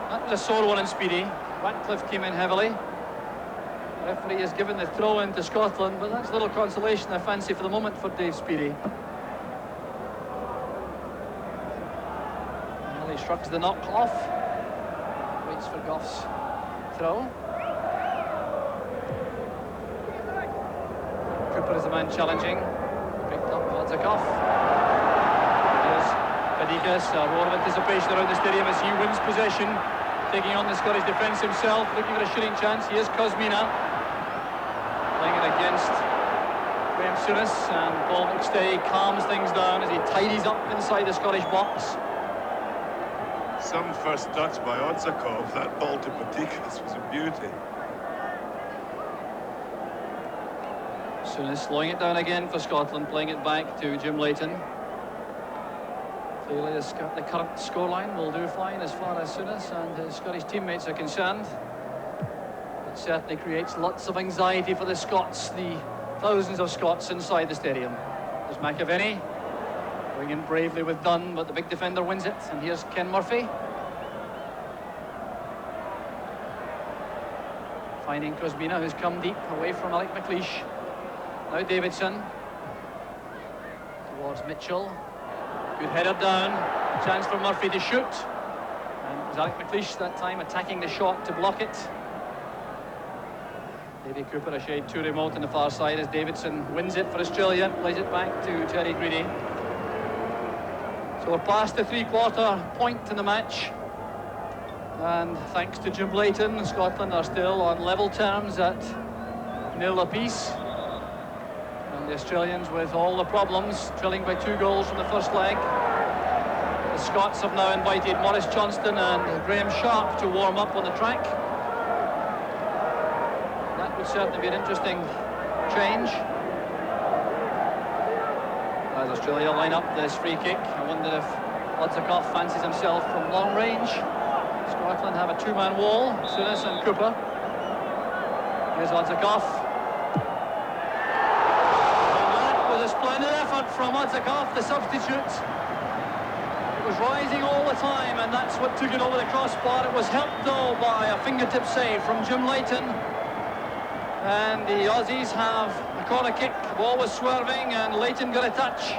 That was a sore one in Speedy. Ratcliffe came in heavily. The referee has given the throw in to Scotland, but that's little consolation, I fancy, for the moment for Dave Speedy. Well, he shrugs the knock off. Waits for Gough's throw. Cooper is the man challenging. Picked up Odzakov. Here's Padikas, a roar of anticipation around the stadium as he wins possession, taking on the Scottish defence himself, looking for a shooting chance. Here's Kosmina, playing it against Graham Souness, and Paul McStay calms things down as he tidies up inside the Scottish box. Some first touch by Odzakov. That ball to Padikas was a beauty. Souness slowing it down again for Scotland, playing it back to Jim Leighton. Clearly the current scoreline will do fine as far as Souness and his Scottish teammates are concerned. It certainly creates lots of anxiety for the Scots, the thousands of Scots inside the stadium. There's McAvenny going in bravely with Dunn, but the big defender wins it. And here's Ken Murphy, finding Kosmina, who's come deep away from Alec McLeish. Now Davidson towards Mitchell. Good header down. Chance for Murphy to shoot. And it was Alec McLeish that time attacking the shot to block it. Davy Cooper a shade too remote on the far side as Davidson wins it for Australia, plays it back to Terry Greedy. So we're past the three-quarter point in the match. And thanks to Jim Leighton, Scotland are still on level terms at 0 apiece. And the Australians, with all the problems, trailing by 2 goals from the first leg. The Scots have now invited Maurice Johnston and Graham Sharp to warm up on the track. That would certainly be an interesting change. As Australia line up this free kick, I wonder if Odzakov fancies himself from long range. Scotland have a 2-man wall, Souness and Cooper. Here's Odzakov. And that was a splendid effort from Odzakov, the substitute. It was rising all the time, and that's what took it over the crossbar. It was helped, though, by a fingertip save from Jim Leighton. And the Aussies have a corner kick. The ball was swerving, and Leighton got a touch.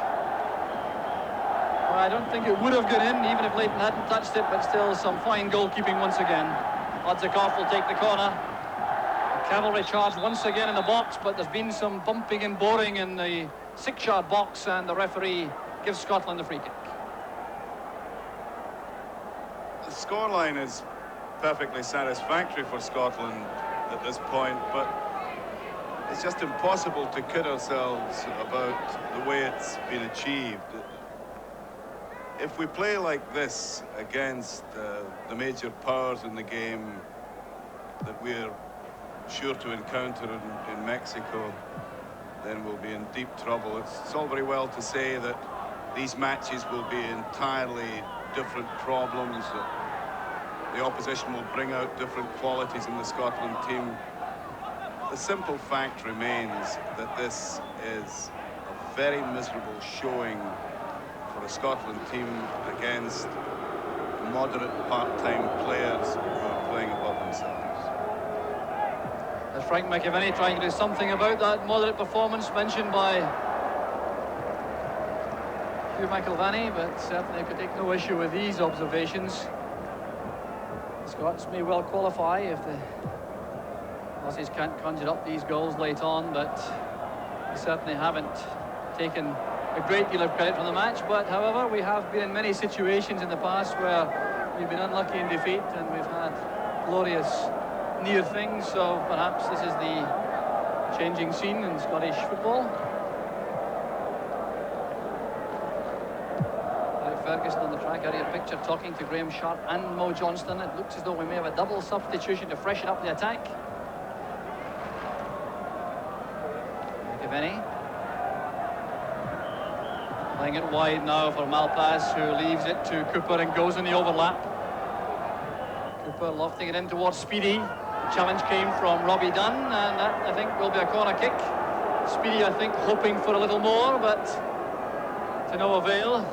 Well, I don't think it would have gone in, even if Leighton hadn't touched it, but still some fine goalkeeping once again. Odzakov will take the corner. A cavalry charge once again in the box, but there's been some bumping and boring in the 6-yard box, and the referee gives Scotland a free kick. The scoreline is perfectly satisfactory for Scotland at this point, but it's just impossible to kid ourselves about the way it's been achieved. If we play like this against the major powers in the game that we're sure to encounter in Mexico, then we'll be in deep trouble. It's all very well to say that these matches will be entirely different problems, that the opposition will bring out different qualities in the Scotland team. The simple fact remains that this is a very miserable showing for a Scotland team against moderate part-time players who are playing above themselves. There's Frank McAvenny trying to do something about that moderate performance mentioned by Hugh McIlvanney, but certainly could take no issue with these observations. The Scots may well qualify if the Aussies can't conjure up these goals late on, but they certainly haven't taken a great deal of credit from the match. But however, we have been in many situations in the past where we've been unlucky in defeat and we've had glorious near things, so perhaps this is the changing scene in Scottish football. Ferguson on the track area picture talking to Graham Sharp and Mo Johnston. It looks as though we may have a double substitution to freshen up the attack. McAvenny playing it wide now for Malpass, who leaves it to Cooper and goes in the overlap. Cooper lofting it in towards Speedy. The challenge came from Robbie Dunn, and that, I think, will be a corner kick. Speedy, I think, hoping for a little more, but to no avail.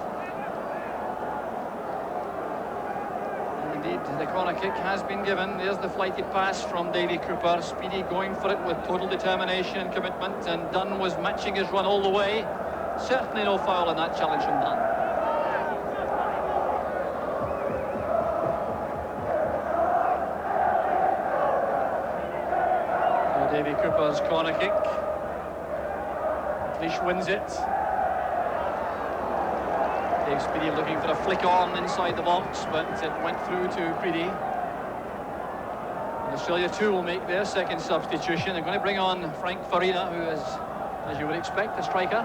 Indeed, the corner kick has been given. There's the flighted pass from Davy Cooper. Speedy going for it with total determination and commitment, and Dunn was matching his run all the way. Certainly no foul in that challenge from Dunn. So Davy Cooper's corner kick. Leash wins it. Dave Speedy looking for a flick on inside the box, but it went through to Preedy. And Australia too will make their second substitution. They're going to bring on Frank Farina, who is, as you would expect, a striker.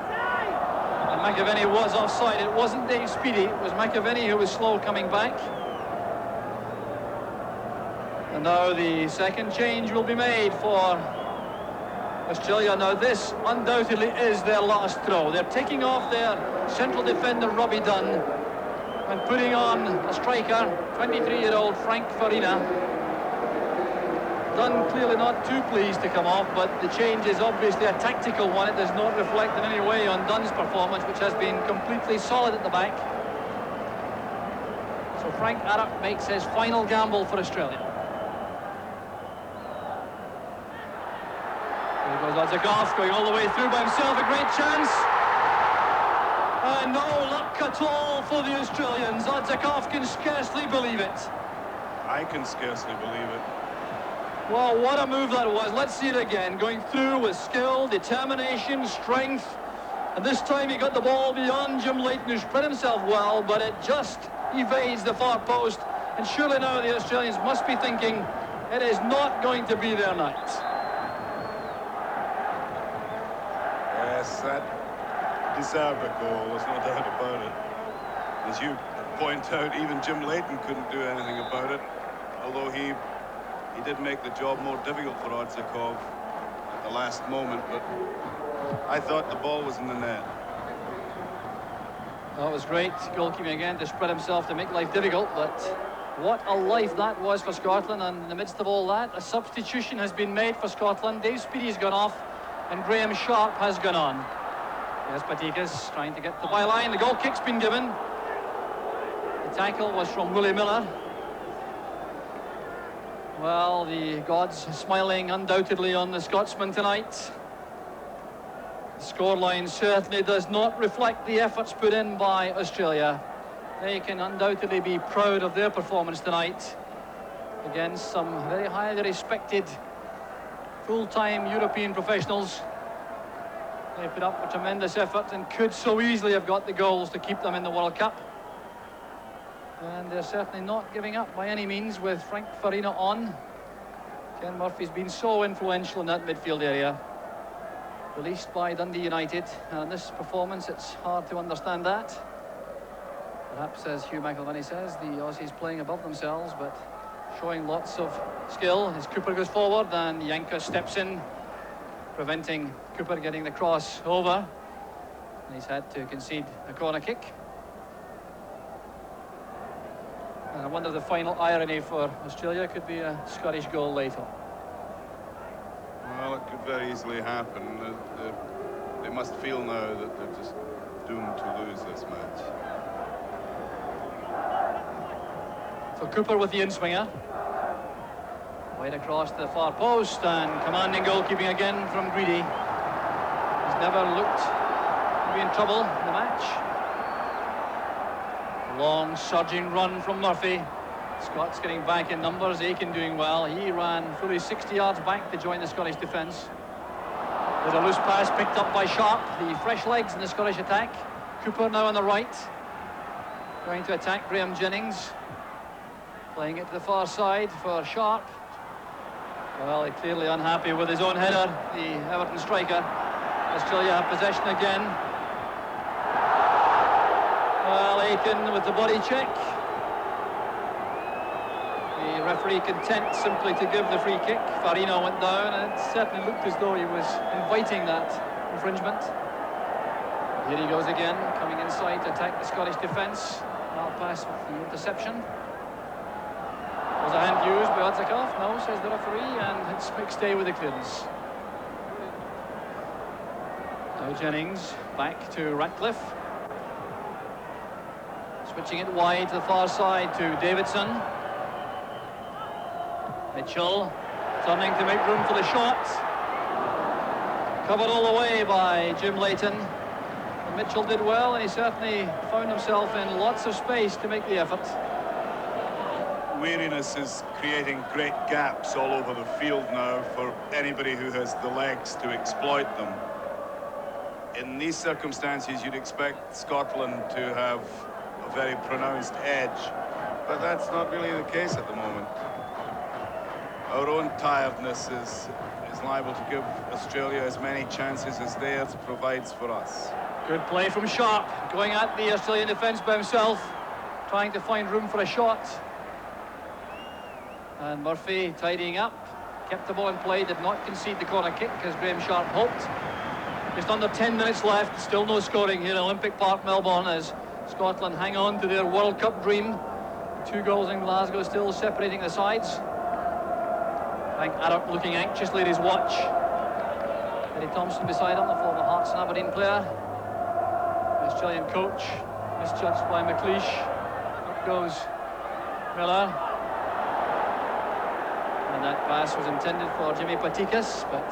And McAvenny was offside. It wasn't Dave Speedy, it was McAvenny who was slow coming back. And now the second change will be made for Australia. Now this undoubtedly is their last throw. They're taking off their central defender Robbie Dunn and putting on a striker, 23-year-old Frank Farina. Dunn clearly not too pleased to come off, but the change is obviously a tactical one. It does not reflect in any way on Dunn's performance, which has been completely solid at the back. So Frank Arup makes his final gamble for Australia. There goes Odzakov going all the way through by himself, a great chance. And no luck at all for the Australians. Odzakov can scarcely believe it. I can scarcely believe it. Well, what a move that was. Let's see it again. Going through with skill, determination, strength. And this time he got the ball beyond Jim Leighton, who spread himself well, but it just evades the far post And surely now the Australians must be thinking it is not going to be their night. Yes, that deserved a goal, there's no doubt about it. As you point out, even Jim Leighton couldn't do anything about it, although he did make the job more difficult for Odzikov at the last moment, but I thought the ball was in the net. That was great, goalkeeping again to spread himself to make life difficult, but what a life that was for Scotland. And in the midst of all that, a substitution has been made for Scotland. Dave Speedy's gone off and Graham Sharp has gone on. Yes, Patikas trying to get the byline. The goal kick's been given. The tackle was from Willie Miller. Well, the gods smiling undoubtedly on the Scotsman tonight. The scoreline certainly does not reflect the efforts put in by Australia. They can undoubtedly be proud of their performance tonight against some very highly respected full-time European professionals. They put up a tremendous effort and could so easily have got the goals to keep them in the World Cup. And they're certainly not giving up by any means with Frank Farina on. Ken Murphy's been so influential in that midfield area. Released by Dundee United, and in this performance it's hard to understand that. Perhaps, as Hugh McIlvanney says, the Aussies playing above themselves, but showing lots of skill as Cooper goes forward and Yanka steps in, preventing Cooper getting the cross over. And he's had to concede a corner kick. And I wonder if the final irony for Australia could be a Scottish goal later. Well, it could very easily happen. They must feel now that they're just doomed to lose this match. So Cooper with the in-swinger. Wide across the far post and commanding goalkeeping again from Greedy. He's never looked to be in trouble in the match. Long surging run from Murphy. Scots getting back in numbers. Aiken doing well. He ran fully 60 yards back to join the Scottish defence. There's a loose pass picked up by Sharp. The fresh legs in the Scottish attack. Cooper now on the right, going to attack Graham Jennings. Playing it to the far side for Sharp. Well, he's clearly unhappy with his own header, the Everton striker. Australia have possession again. Well, Aiken with the body check. The referee content simply to give the free kick. Farina went down, and it certainly looked as though he was inviting that infringement. Here he goes again, coming inside to attack the Scottish defence. Now pass with the interception. Was a hand used by Odzikov? No, says the referee, and it's McStay with the clearance. Now Jennings back to Ratcliffe. Switching it wide to the far side to Davidson. Mitchell turning to make room for the shot. Covered all the way by Jim Leighton. And Mitchell did well, and he certainly found himself in lots of space to make the effort. Weariness is creating great gaps all over the field now for anybody who has the legs to exploit them. In these circumstances, you'd expect Scotland to have a very pronounced edge, but that's not really the case at the moment. Our own tiredness is liable to give Australia as many chances as theirs provides for us. Good play from Sharp, going at the Australian defence by himself, trying to find room for a shot. And Murphy tidying up, kept the ball in play, did not concede the corner kick as Graham Sharp hoped. Just under 10 minutes left, still no scoring here in Olympic Park, Melbourne, as Scotland hang on to their World Cup dream. 2 goals in Glasgow still separating the sides. Frank Arrott looking anxiously at his watch. Eddie Thompson beside him, the former Hearts and Aberdeen player. The Australian coach, misjudged by McLeish. Up goes Miller. And that pass was intended for Jimmy Patikas, but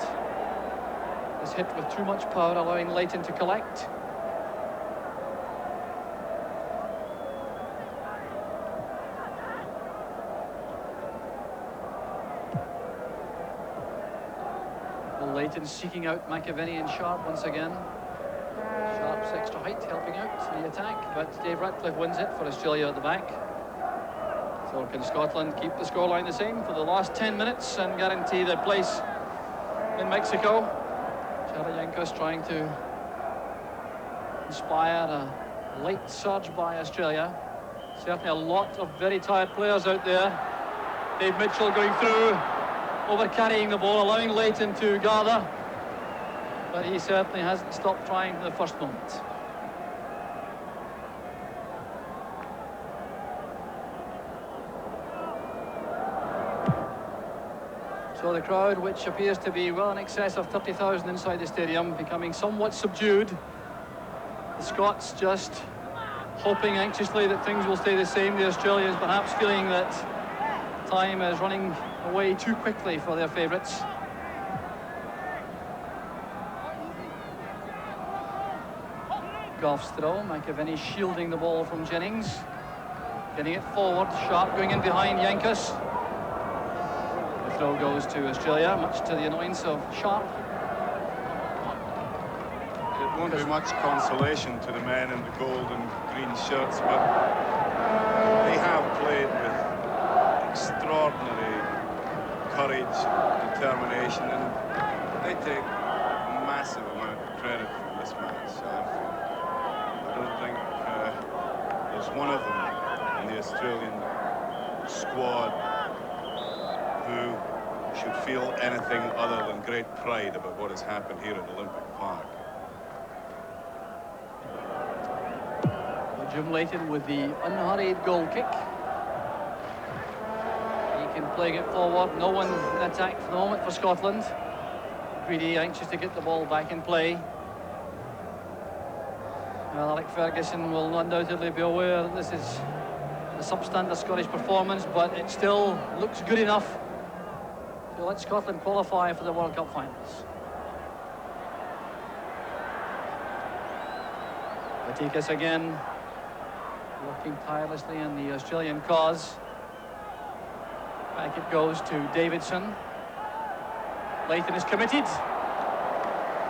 was hit with too much power, allowing Leighton to collect. Well, Leighton seeking out McAvenny and Sharp once again. Sharp's extra height helping out the attack, but Dave Ratcliffe wins it for Australia at the back. Or can Scotland keep the scoreline the same for the last 10 minutes and guarantee their place in Mexico? Charlie Yankus trying to inspire a late surge by Australia. Certainly a lot of very tired players out there. Dave Mitchell going through, over carrying the ball, allowing Leighton to gather. But he certainly hasn't stopped trying from the first moment. So the crowd, which appears to be well in excess of 30,000 inside the stadium, becoming somewhat subdued. The Scots just hoping anxiously that things will stay the same. The Australians perhaps feeling that time is running away too quickly for their favourites. Goff's throw, McAvenny shielding the ball from Jennings. Getting it forward, Sharp going in behind Yankus. The throw goes to Australia, much to the annoyance of Sharp. It won't be much consolation to the men in the gold and green shirts, but they have played with extraordinary courage, determination, and they take a massive amount of credit for this match. I don't think there's one of them in the Australian squad who should feel anything other than great pride about what has happened here at Olympic Park. Jim Leighton with the unhurried goal kick. He can play it forward. No one in attack for the moment for Scotland. Greedy anxious to get the ball back in play. Well, Alec Ferguson will undoubtedly be aware that this is a substandard Scottish performance, but it still looks good enough to let Scotland qualify for the World Cup finals. Vatikas again, working tirelessly in the Australian cause. Back it goes to Davidson. Leighton is committed,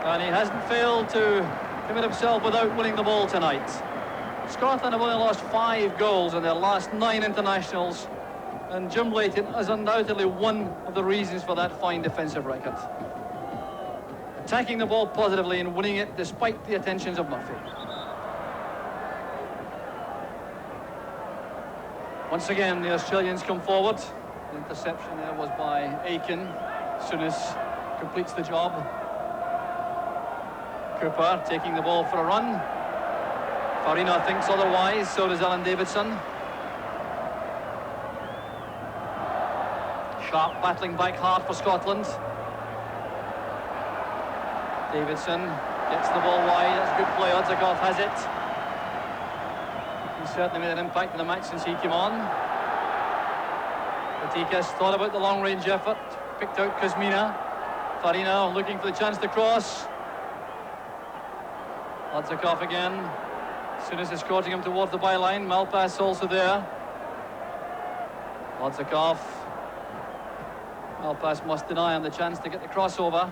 and he hasn't failed to commit himself without winning the ball tonight. Scotland have only lost 5 goals in their last 9 internationals, and Jim Leighton is undoubtedly one of the reasons for that fine defensive record. Attacking the ball positively and winning it despite the attentions of Murphy. Once again, the Australians come forward. The interception there was by Aiken. Souness completes the job. Cooper taking the ball for a run. Farina thinks otherwise, so does Alan Davidson. Sharp battling back hard for Scotland. Davidson gets the ball wide. That's good play. Odzakov has it. He's certainly made an impact in the match since he came on. Vatikas thought about the long-range effort. Picked out Kuzmina. Farina looking for the chance to cross. Odzakov again. Souness is escorting him towards the byline. Malpass also there. Odzakov. Malpass must deny him the chance to get the crossover.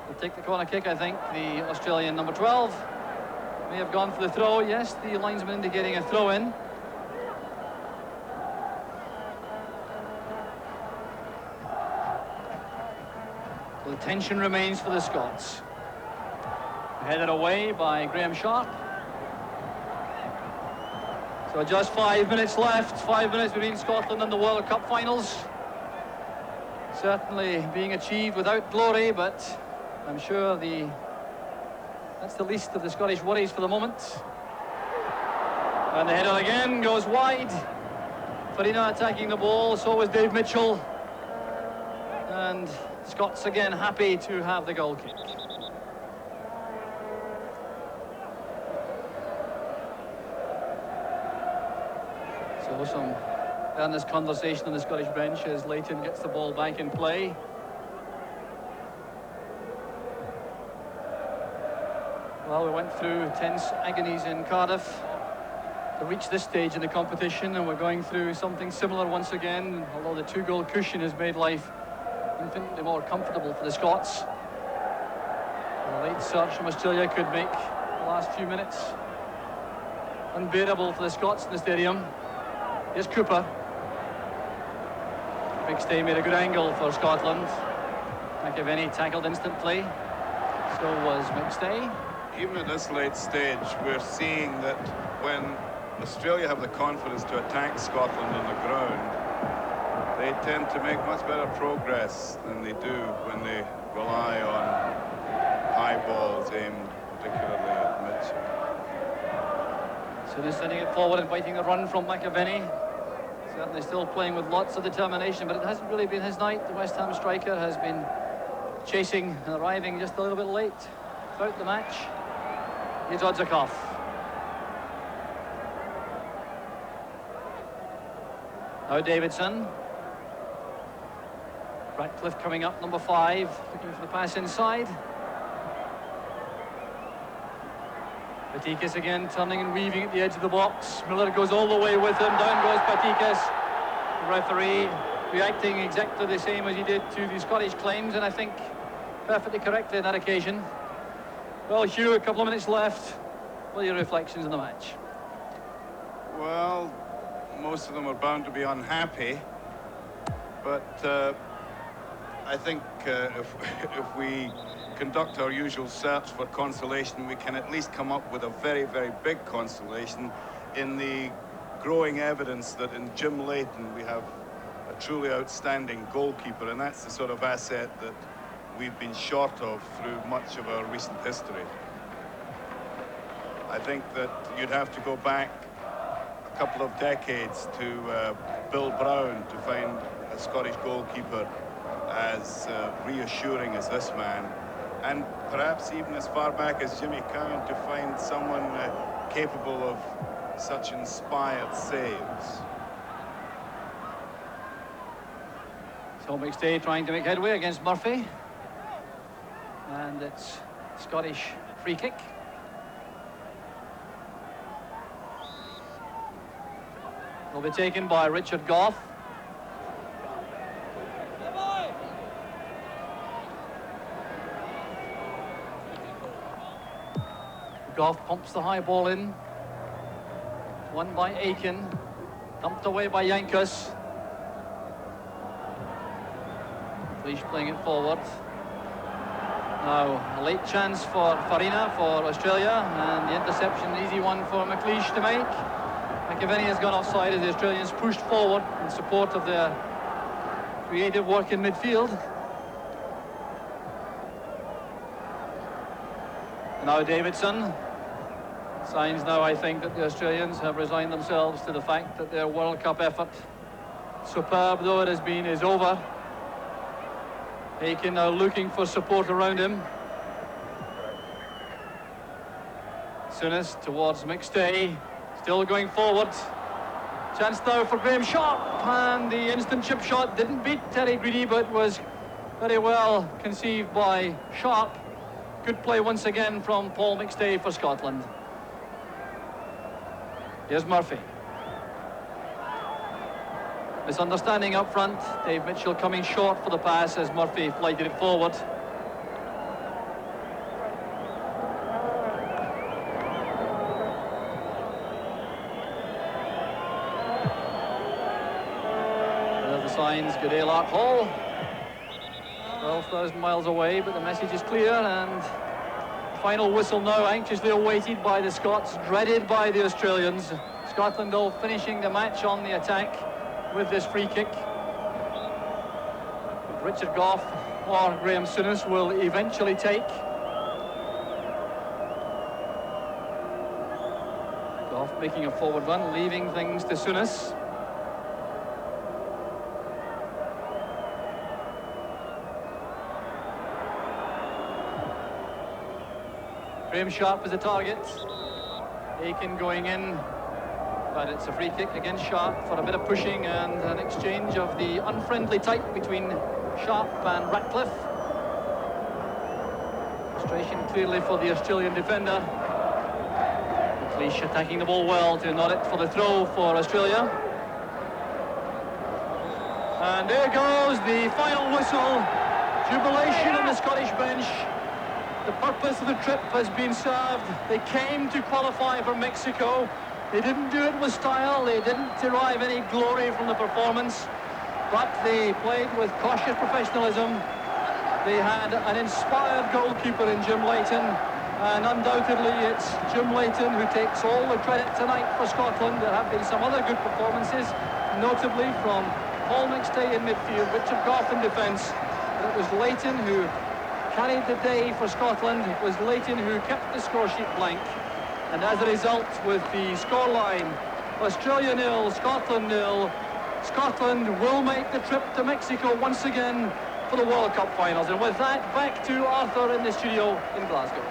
He'll take the corner kick, I think. The Australian number 12 may have gone for the throw. Yes, the linesman indicating a throw in. So the tension remains for the Scots. Headed away by Graham Sharp. So just 5 minutes left. 5 minutes between Scotland and the World Cup finals. Certainly being achieved without glory, but I'm sure that's the least of the Scottish worries for the moment. And the header again goes wide. Farina attacking the ball, so was Dave Mitchell. And Scots again happy to have the goal kick. So some earnest conversation on the Scottish bench as Leighton gets the ball back in play. Well, we went through tense agonies in Cardiff to reach this stage in the competition, and we're going through something similar once again, although the 2-goal cushion has made life infinitely more comfortable for the Scots. A late surge from Australia could make the last few minutes unbearable for the Scots in the stadium. Here's Cooper. McStay made a good angle for Scotland. McAvenny tackled instantly. So was McStay. Even at this late stage, we're seeing that when Australia have the confidence to attack Scotland on the ground, they tend to make much better progress than they do when they rely on high balls aimed particularly at Mitchell. Soon as sending it forward, inviting the run from McAvenny. Certainly still playing with lots of determination, but it hasn't really been his night. The West Ham striker has been chasing and arriving just a little bit late throughout the match. Here's Odzakov. Now Davidson. Ratcliffe coming up, number 5, looking for the pass inside. Patikas again turning and weaving at the edge of the box. Miller goes all the way with him. Down goes Patikas. The referee reacting exactly the same as he did to the Scottish claims, and I think perfectly correctly on that occasion. Well, Hugh, a couple of minutes left. What are your reflections on the match? Well, most of them are bound to be unhappy, but I think if we conduct our usual search for consolation, we can at least come up with a very, very big consolation in the growing evidence that in Jim Leighton we have a truly outstanding goalkeeper, and that's the sort of asset that we've been short of through much of our recent history. I think that you'd have to go back a couple of decades to Bill Brown to find a Scottish goalkeeper as reassuring as this man, and perhaps even as far back as Jimmy Cowan to find someone capable of such inspired saves. So McStay trying to make headway against Murphy, and it's Scottish free kick. Will be taken by Richard Gough. Gough pumps the high ball in. Won by Aiken. Dumped away by Yankus. Leash playing it forward. Now a late chance for Farina for Australia, and the interception, easy one for McLeish to make. McAvenny has gone offside as the Australians pushed forward in support of their creative work in midfield. Now Davidson. Signs now, I think, that the Australians have resigned themselves to the fact that their World Cup effort, superb though it has been, is over. Aiken now looking for support around him. Souness towards McStay, still going forward. Chance now for Graham Sharp, and the instant chip shot didn't beat Terry Greedy, but was very well conceived by Sharp. Good play once again from Paul McStay for Scotland. Here's Murphy. Misunderstanding up front. Dave Mitchell coming short for the pass as Murphy flighted it forward. There's the signs, Goodale Hall. 12,000 miles away, but the message is clear, and final whistle now anxiously awaited by the Scots, dreaded by the Australians. Scotland all finishing the match on the attack with this free kick. Richard Gough or Graham Souness will eventually take. Gough making a forward run, leaving things to Souness. Graham Sharp is the target. Aiken going in, but it's a free kick against Sharp for a bit of pushing and an exchange of the unfriendly type between Sharp and Ratcliffe. Frustration clearly for the Australian defender. McLeish attacking the ball well to nod it for the throw for Australia. And there goes the final whistle. Jubilation on the Scottish bench. The purpose of the trip has been served. They came to qualify for Mexico. They didn't do it with style, they didn't derive any glory from the performance, but they played with cautious professionalism. They had an inspired goalkeeper in Jim Leighton, and undoubtedly it's Jim Leighton who takes all the credit tonight for Scotland. There have been some other good performances, notably from Paul McStay in midfield, Richard Gough in defence, but it was Leighton who carried the day for Scotland. It was Leighton who kept the score sheet blank, and as a result, with the scoreline Australia 0, Scotland 0, Scotland will make the trip to Mexico once again for the World Cup finals. And with that, back to Arthur in the studio in Glasgow.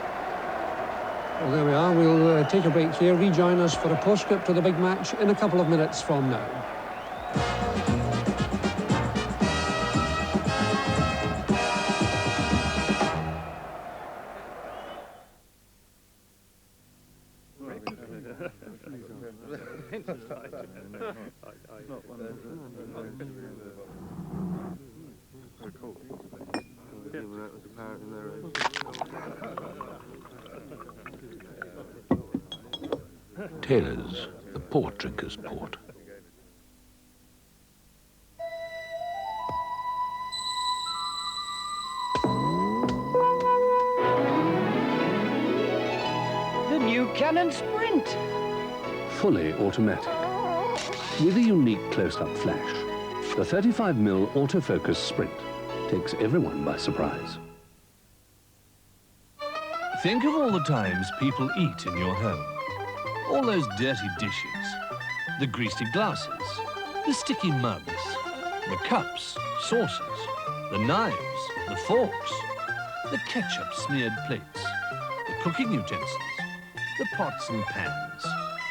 Well, there we are. We'll take a break here. Rejoin us for a postscript to the big match in a couple of minutes from now. Taylor's, the port drinker's port. The new Canon Sprint. Fully automatic. With a unique close-up flash, the 35mm autofocus Sprint takes everyone by surprise. Think of all the times people eat in your home. All those dirty dishes, the greasy glasses, the sticky mugs, the cups, saucers, the knives, the forks, the ketchup-smeared plates, the cooking utensils, the pots and pans,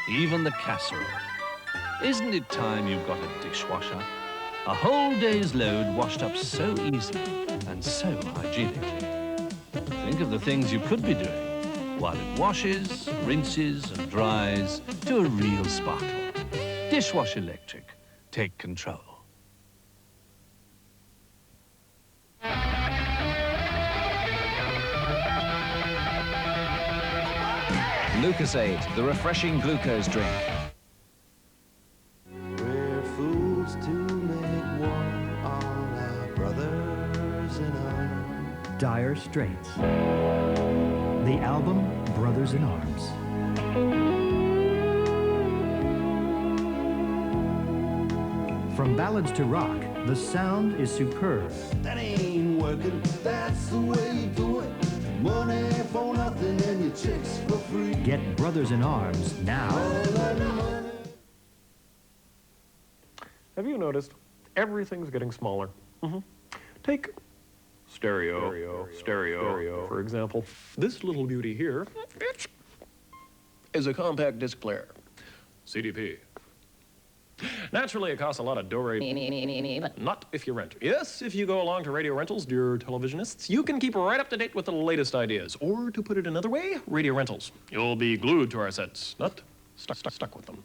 even the casserole. Isn't it time you got a dishwasher? A whole day's load washed up so easily and so hygienically. Think of the things you could be doing while it washes, rinses and dries to a real sparkle. Dishwash Electric. Take control. Lucasade, the refreshing glucose drink. We're fools to make war on our brothers in arms. Dire Straits. The album Brothers in Arms. From ballads to rock, the sound is superb. That ain't working, that's the way you do it. Money for nothing and your chicks for free. Get Brothers in Arms now. Have you noticed everything's getting smaller? Take stereo, for example. This little beauty here is a compact disc player, CDP. Naturally, it costs a lot of not if you rent. Yes, if you go along to radio rentals, dear televisionists, you can keep right up to date with the latest ideas. Or to put it another way, radio rentals. You'll be glued to our sets, not stuck with them.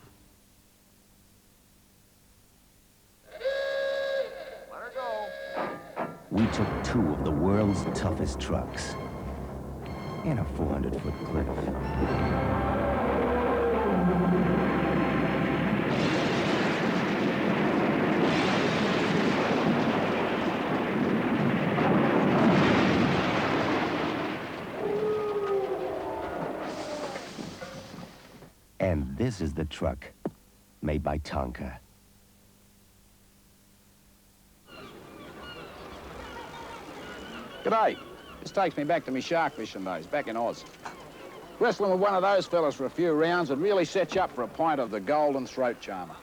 We took two of the world's toughest trucks and a 400-foot cliff. And this is the truck made by Tonka. G'day. This takes me back to me shark fishing days, back in Oz. Wrestling with one of those fellas for a few rounds would really set you up for a pint of the golden throat charmer.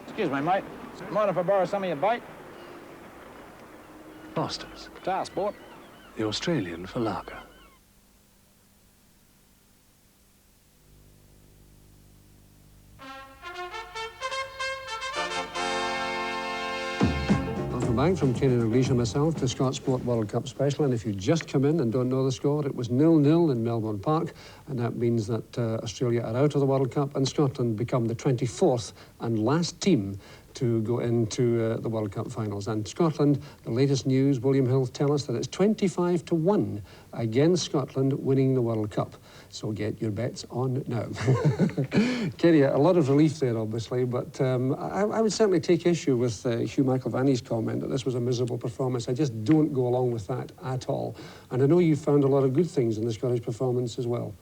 Excuse me, mate. Mind if I borrow some of your bait? Masters. Tar sport. The Australian for lager. Back from Kenny Dalglish and myself to Scott Sport World Cup Special, and if you just come in and don't know the score, it was 0-0 in Melbourne Park, and that means that Australia are out of the World Cup and Scotland become the 24th and last team to go into the World Cup finals. And Scotland, the latest news, William Hill tell us that it's 25-1 against Scotland winning the World Cup. So get your bets on now. Kerry, a lot of relief there, obviously, but I would certainly take issue with Hugh McIlvanney's comment that this was a miserable performance. I just don't go along with that at all. And I know you found a lot of good things in the Scottish performance as well.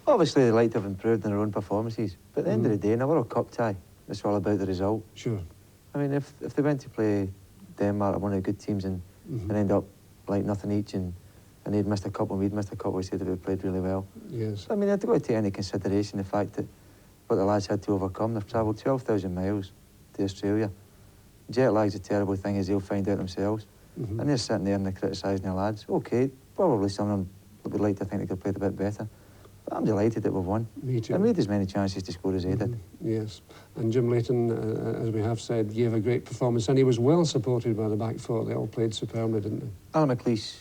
Obviously, they like to have improved in their own performances. But at the end of the day, in a World Cup tie, it's all about the result. Sure. I mean, if they went to play Denmark, one of the good teams, and end up like nothing each, and they'd missed a couple, and we'd missed a couple, we said that we played really well. Yes. I mean, they've got to take into consideration the fact that what the lads had to overcome. They've travelled 12,000 miles to Australia. Jet lag's a terrible thing, as they'll find out themselves. And they're sitting there and they're criticising the lads. OK, probably some of them would like to think they could have played a bit better. But I'm delighted that we've won. Me too. And we had as many chances to score as they did. Yes. And Jim Leighton, as we have said, gave a great performance, and he was well supported by the back four. They all played superbly, didn't they? Alan McLeish,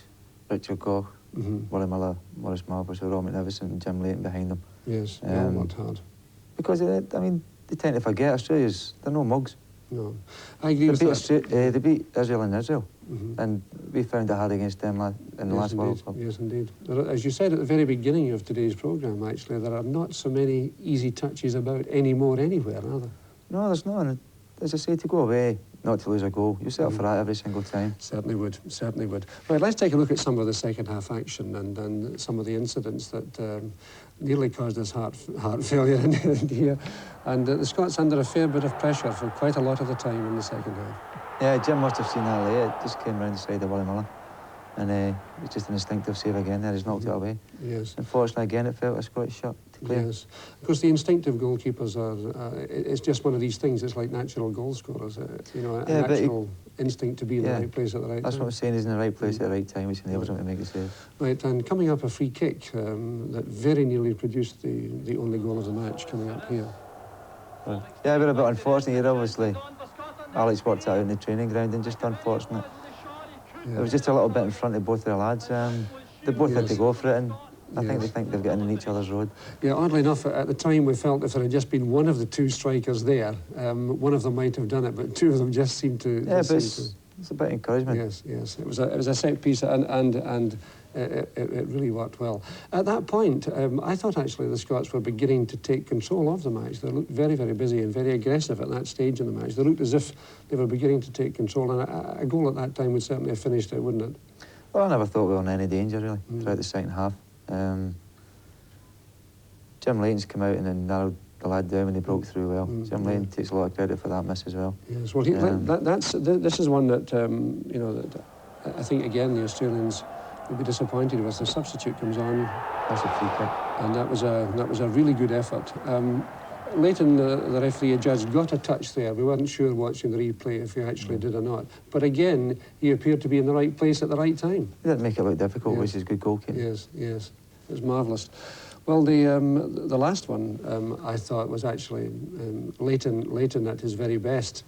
Richard Koch, Willie Miller, Maurice Marbles, Roy McNiven and Jim Leighton behind them. Yes, they all worked hard. Because, I mean, they tend to forget Australia's, they're no mugs. No. I agree with that. They beat Israel in Israel. And we found it hard against them in the last World Cup. Yes, indeed. As you said at the very beginning of today's programme, actually, there are not so many easy touches about anymore anywhere, are there? No, there's not. And as I say, to go away, not to lose a goal, you set up for that every single time. Certainly would, certainly would. Right, let's take a look at some of the second half action and some of the incidents that nearly caused us heart failure in here. And the Scots under a fair bit of pressure for quite a lot of the time in the second half. Yeah, Jim must have seen that late. It just came round the side of Willie Miller. And it was just an instinctive save again there. He's knocked it away. Yes. Unfortunately, again, it felt a Scottish shot to clear. Yes. Of course, the instinctive goalkeepers are, it's just one of these things. It's like natural goal scorers. You know, a natural instinct to be in the right place at the right time. That's what I'm saying. He's in the right place at the right time, which enables him to make the save. Right, and coming up, a free kick that very nearly produced the only goal of the match coming up here. Yeah, we're a bit unfortunate here, obviously. Alex worked out in the training ground and just unfortunate. It was just a little bit in front of both their lads. They both had to go for it, and I think they've gotten in each other's road. Yeah, oddly enough, at the time we felt if there had just been one of the two strikers there, one of them might have done it, but two of them just seemed to... Yeah, but it's a bit of encouragement. Yes, yes. It was a set piece, and it really worked well. At that point, I thought actually the Scots were beginning to take control of the match. They looked very, very busy and very aggressive at that stage in the match. They looked as if they were beginning to take control, and a goal at that time would certainly have finished it, wouldn't it? Well, I never thought we were in any danger, really, throughout the second half. Jim Leighton's come out and then narrowed the lad down and he broke through well. Jim Leighton takes a lot of credit for that miss as well. Yes, well, this is one that, you know, that I think, again, the Australians will be disappointed with. The substitute comes on. That's a free kick. And that was a really good effort. Leighton, the referee adjudged, got a touch there. We weren't sure watching the replay if he actually did or not. But again, he appeared to be in the right place at the right time. He didn't make it look difficult, which is good goalkeeping. Yes, yes. It was marvellous. Well, the last one I thought was actually Leighton at his very best.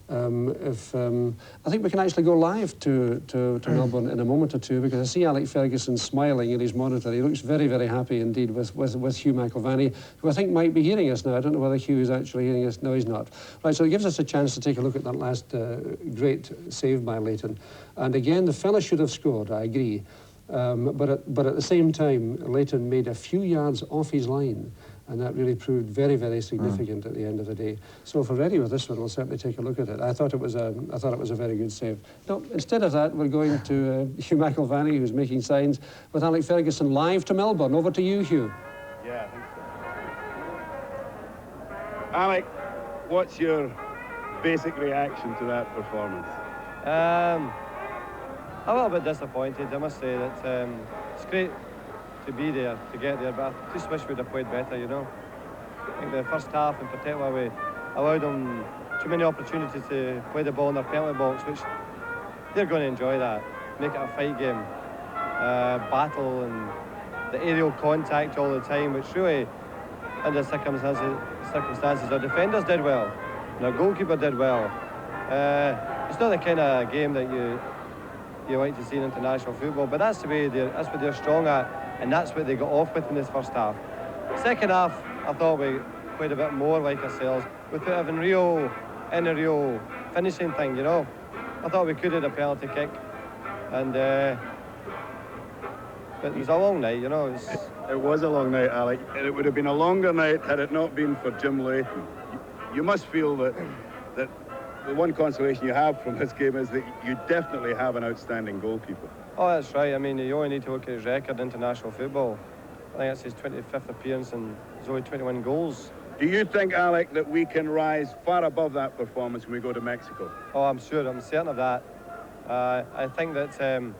I think we can actually go live to Melbourne in a moment or two, because I see Alec Ferguson smiling in his monitor. He looks very, very happy indeed with Hugh McIlvanney, who I think might be hearing us now. I don't know whether Hugh is actually hearing us. No, he's not. Right, so it gives us a chance to take a look at that last great save by Leighton. And again, the fella should have scored, I agree. But at the same time, Leighton made a few yards off his line, and that really proved very, very significant at the end of the day. So if we're ready with this one, we'll certainly take a look at it. I thought it was a very good save. No, instead of that, we're going to Hugh McIlvanney, who's making signs, with Alec Ferguson live to Melbourne. Over to you, Hugh. Yeah, I think so. Alec, what's your basic reaction to that performance? A little bit disappointed, I must say. That it's great to be there, to get there, but I just wish we'd have played better, you know. I think the first half in particular, we allowed them too many opportunities to play the ball in their penalty box, which they're going to enjoy that. Make it a fight game, battle and the aerial contact all the time, which really, under circumstances, our defenders did well, and our goalkeeper did well. It's not the kind of game that you like to see in international football, but that's the way that's what they're strong at, and that's what they got off with in this first half. Second half, I thought we played a bit more like ourselves, without having real in a real finishing thing, you know. I thought we could have a penalty kick, and but it was a long night, you know. It was a long night, Alec, and it would have been a longer night had it not been for Jim Leighton. You must feel that the one consolation you have from this game is that you definitely have an outstanding goalkeeper. Oh, that's right. I mean, you only need to look at his record in international football. I think that's his 25th appearance and he's only 21 goals. Do you think, Alec, that we can rise far above that performance when we go to Mexico? Oh, I'm sure. I'm certain of that. I think that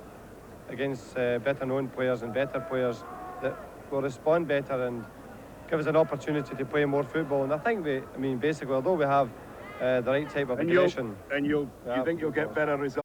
against better-known players and better players, that will respond better and give us an opportunity to play more football. And I think basically, although we have the right type of aggression, you think you'll get better results?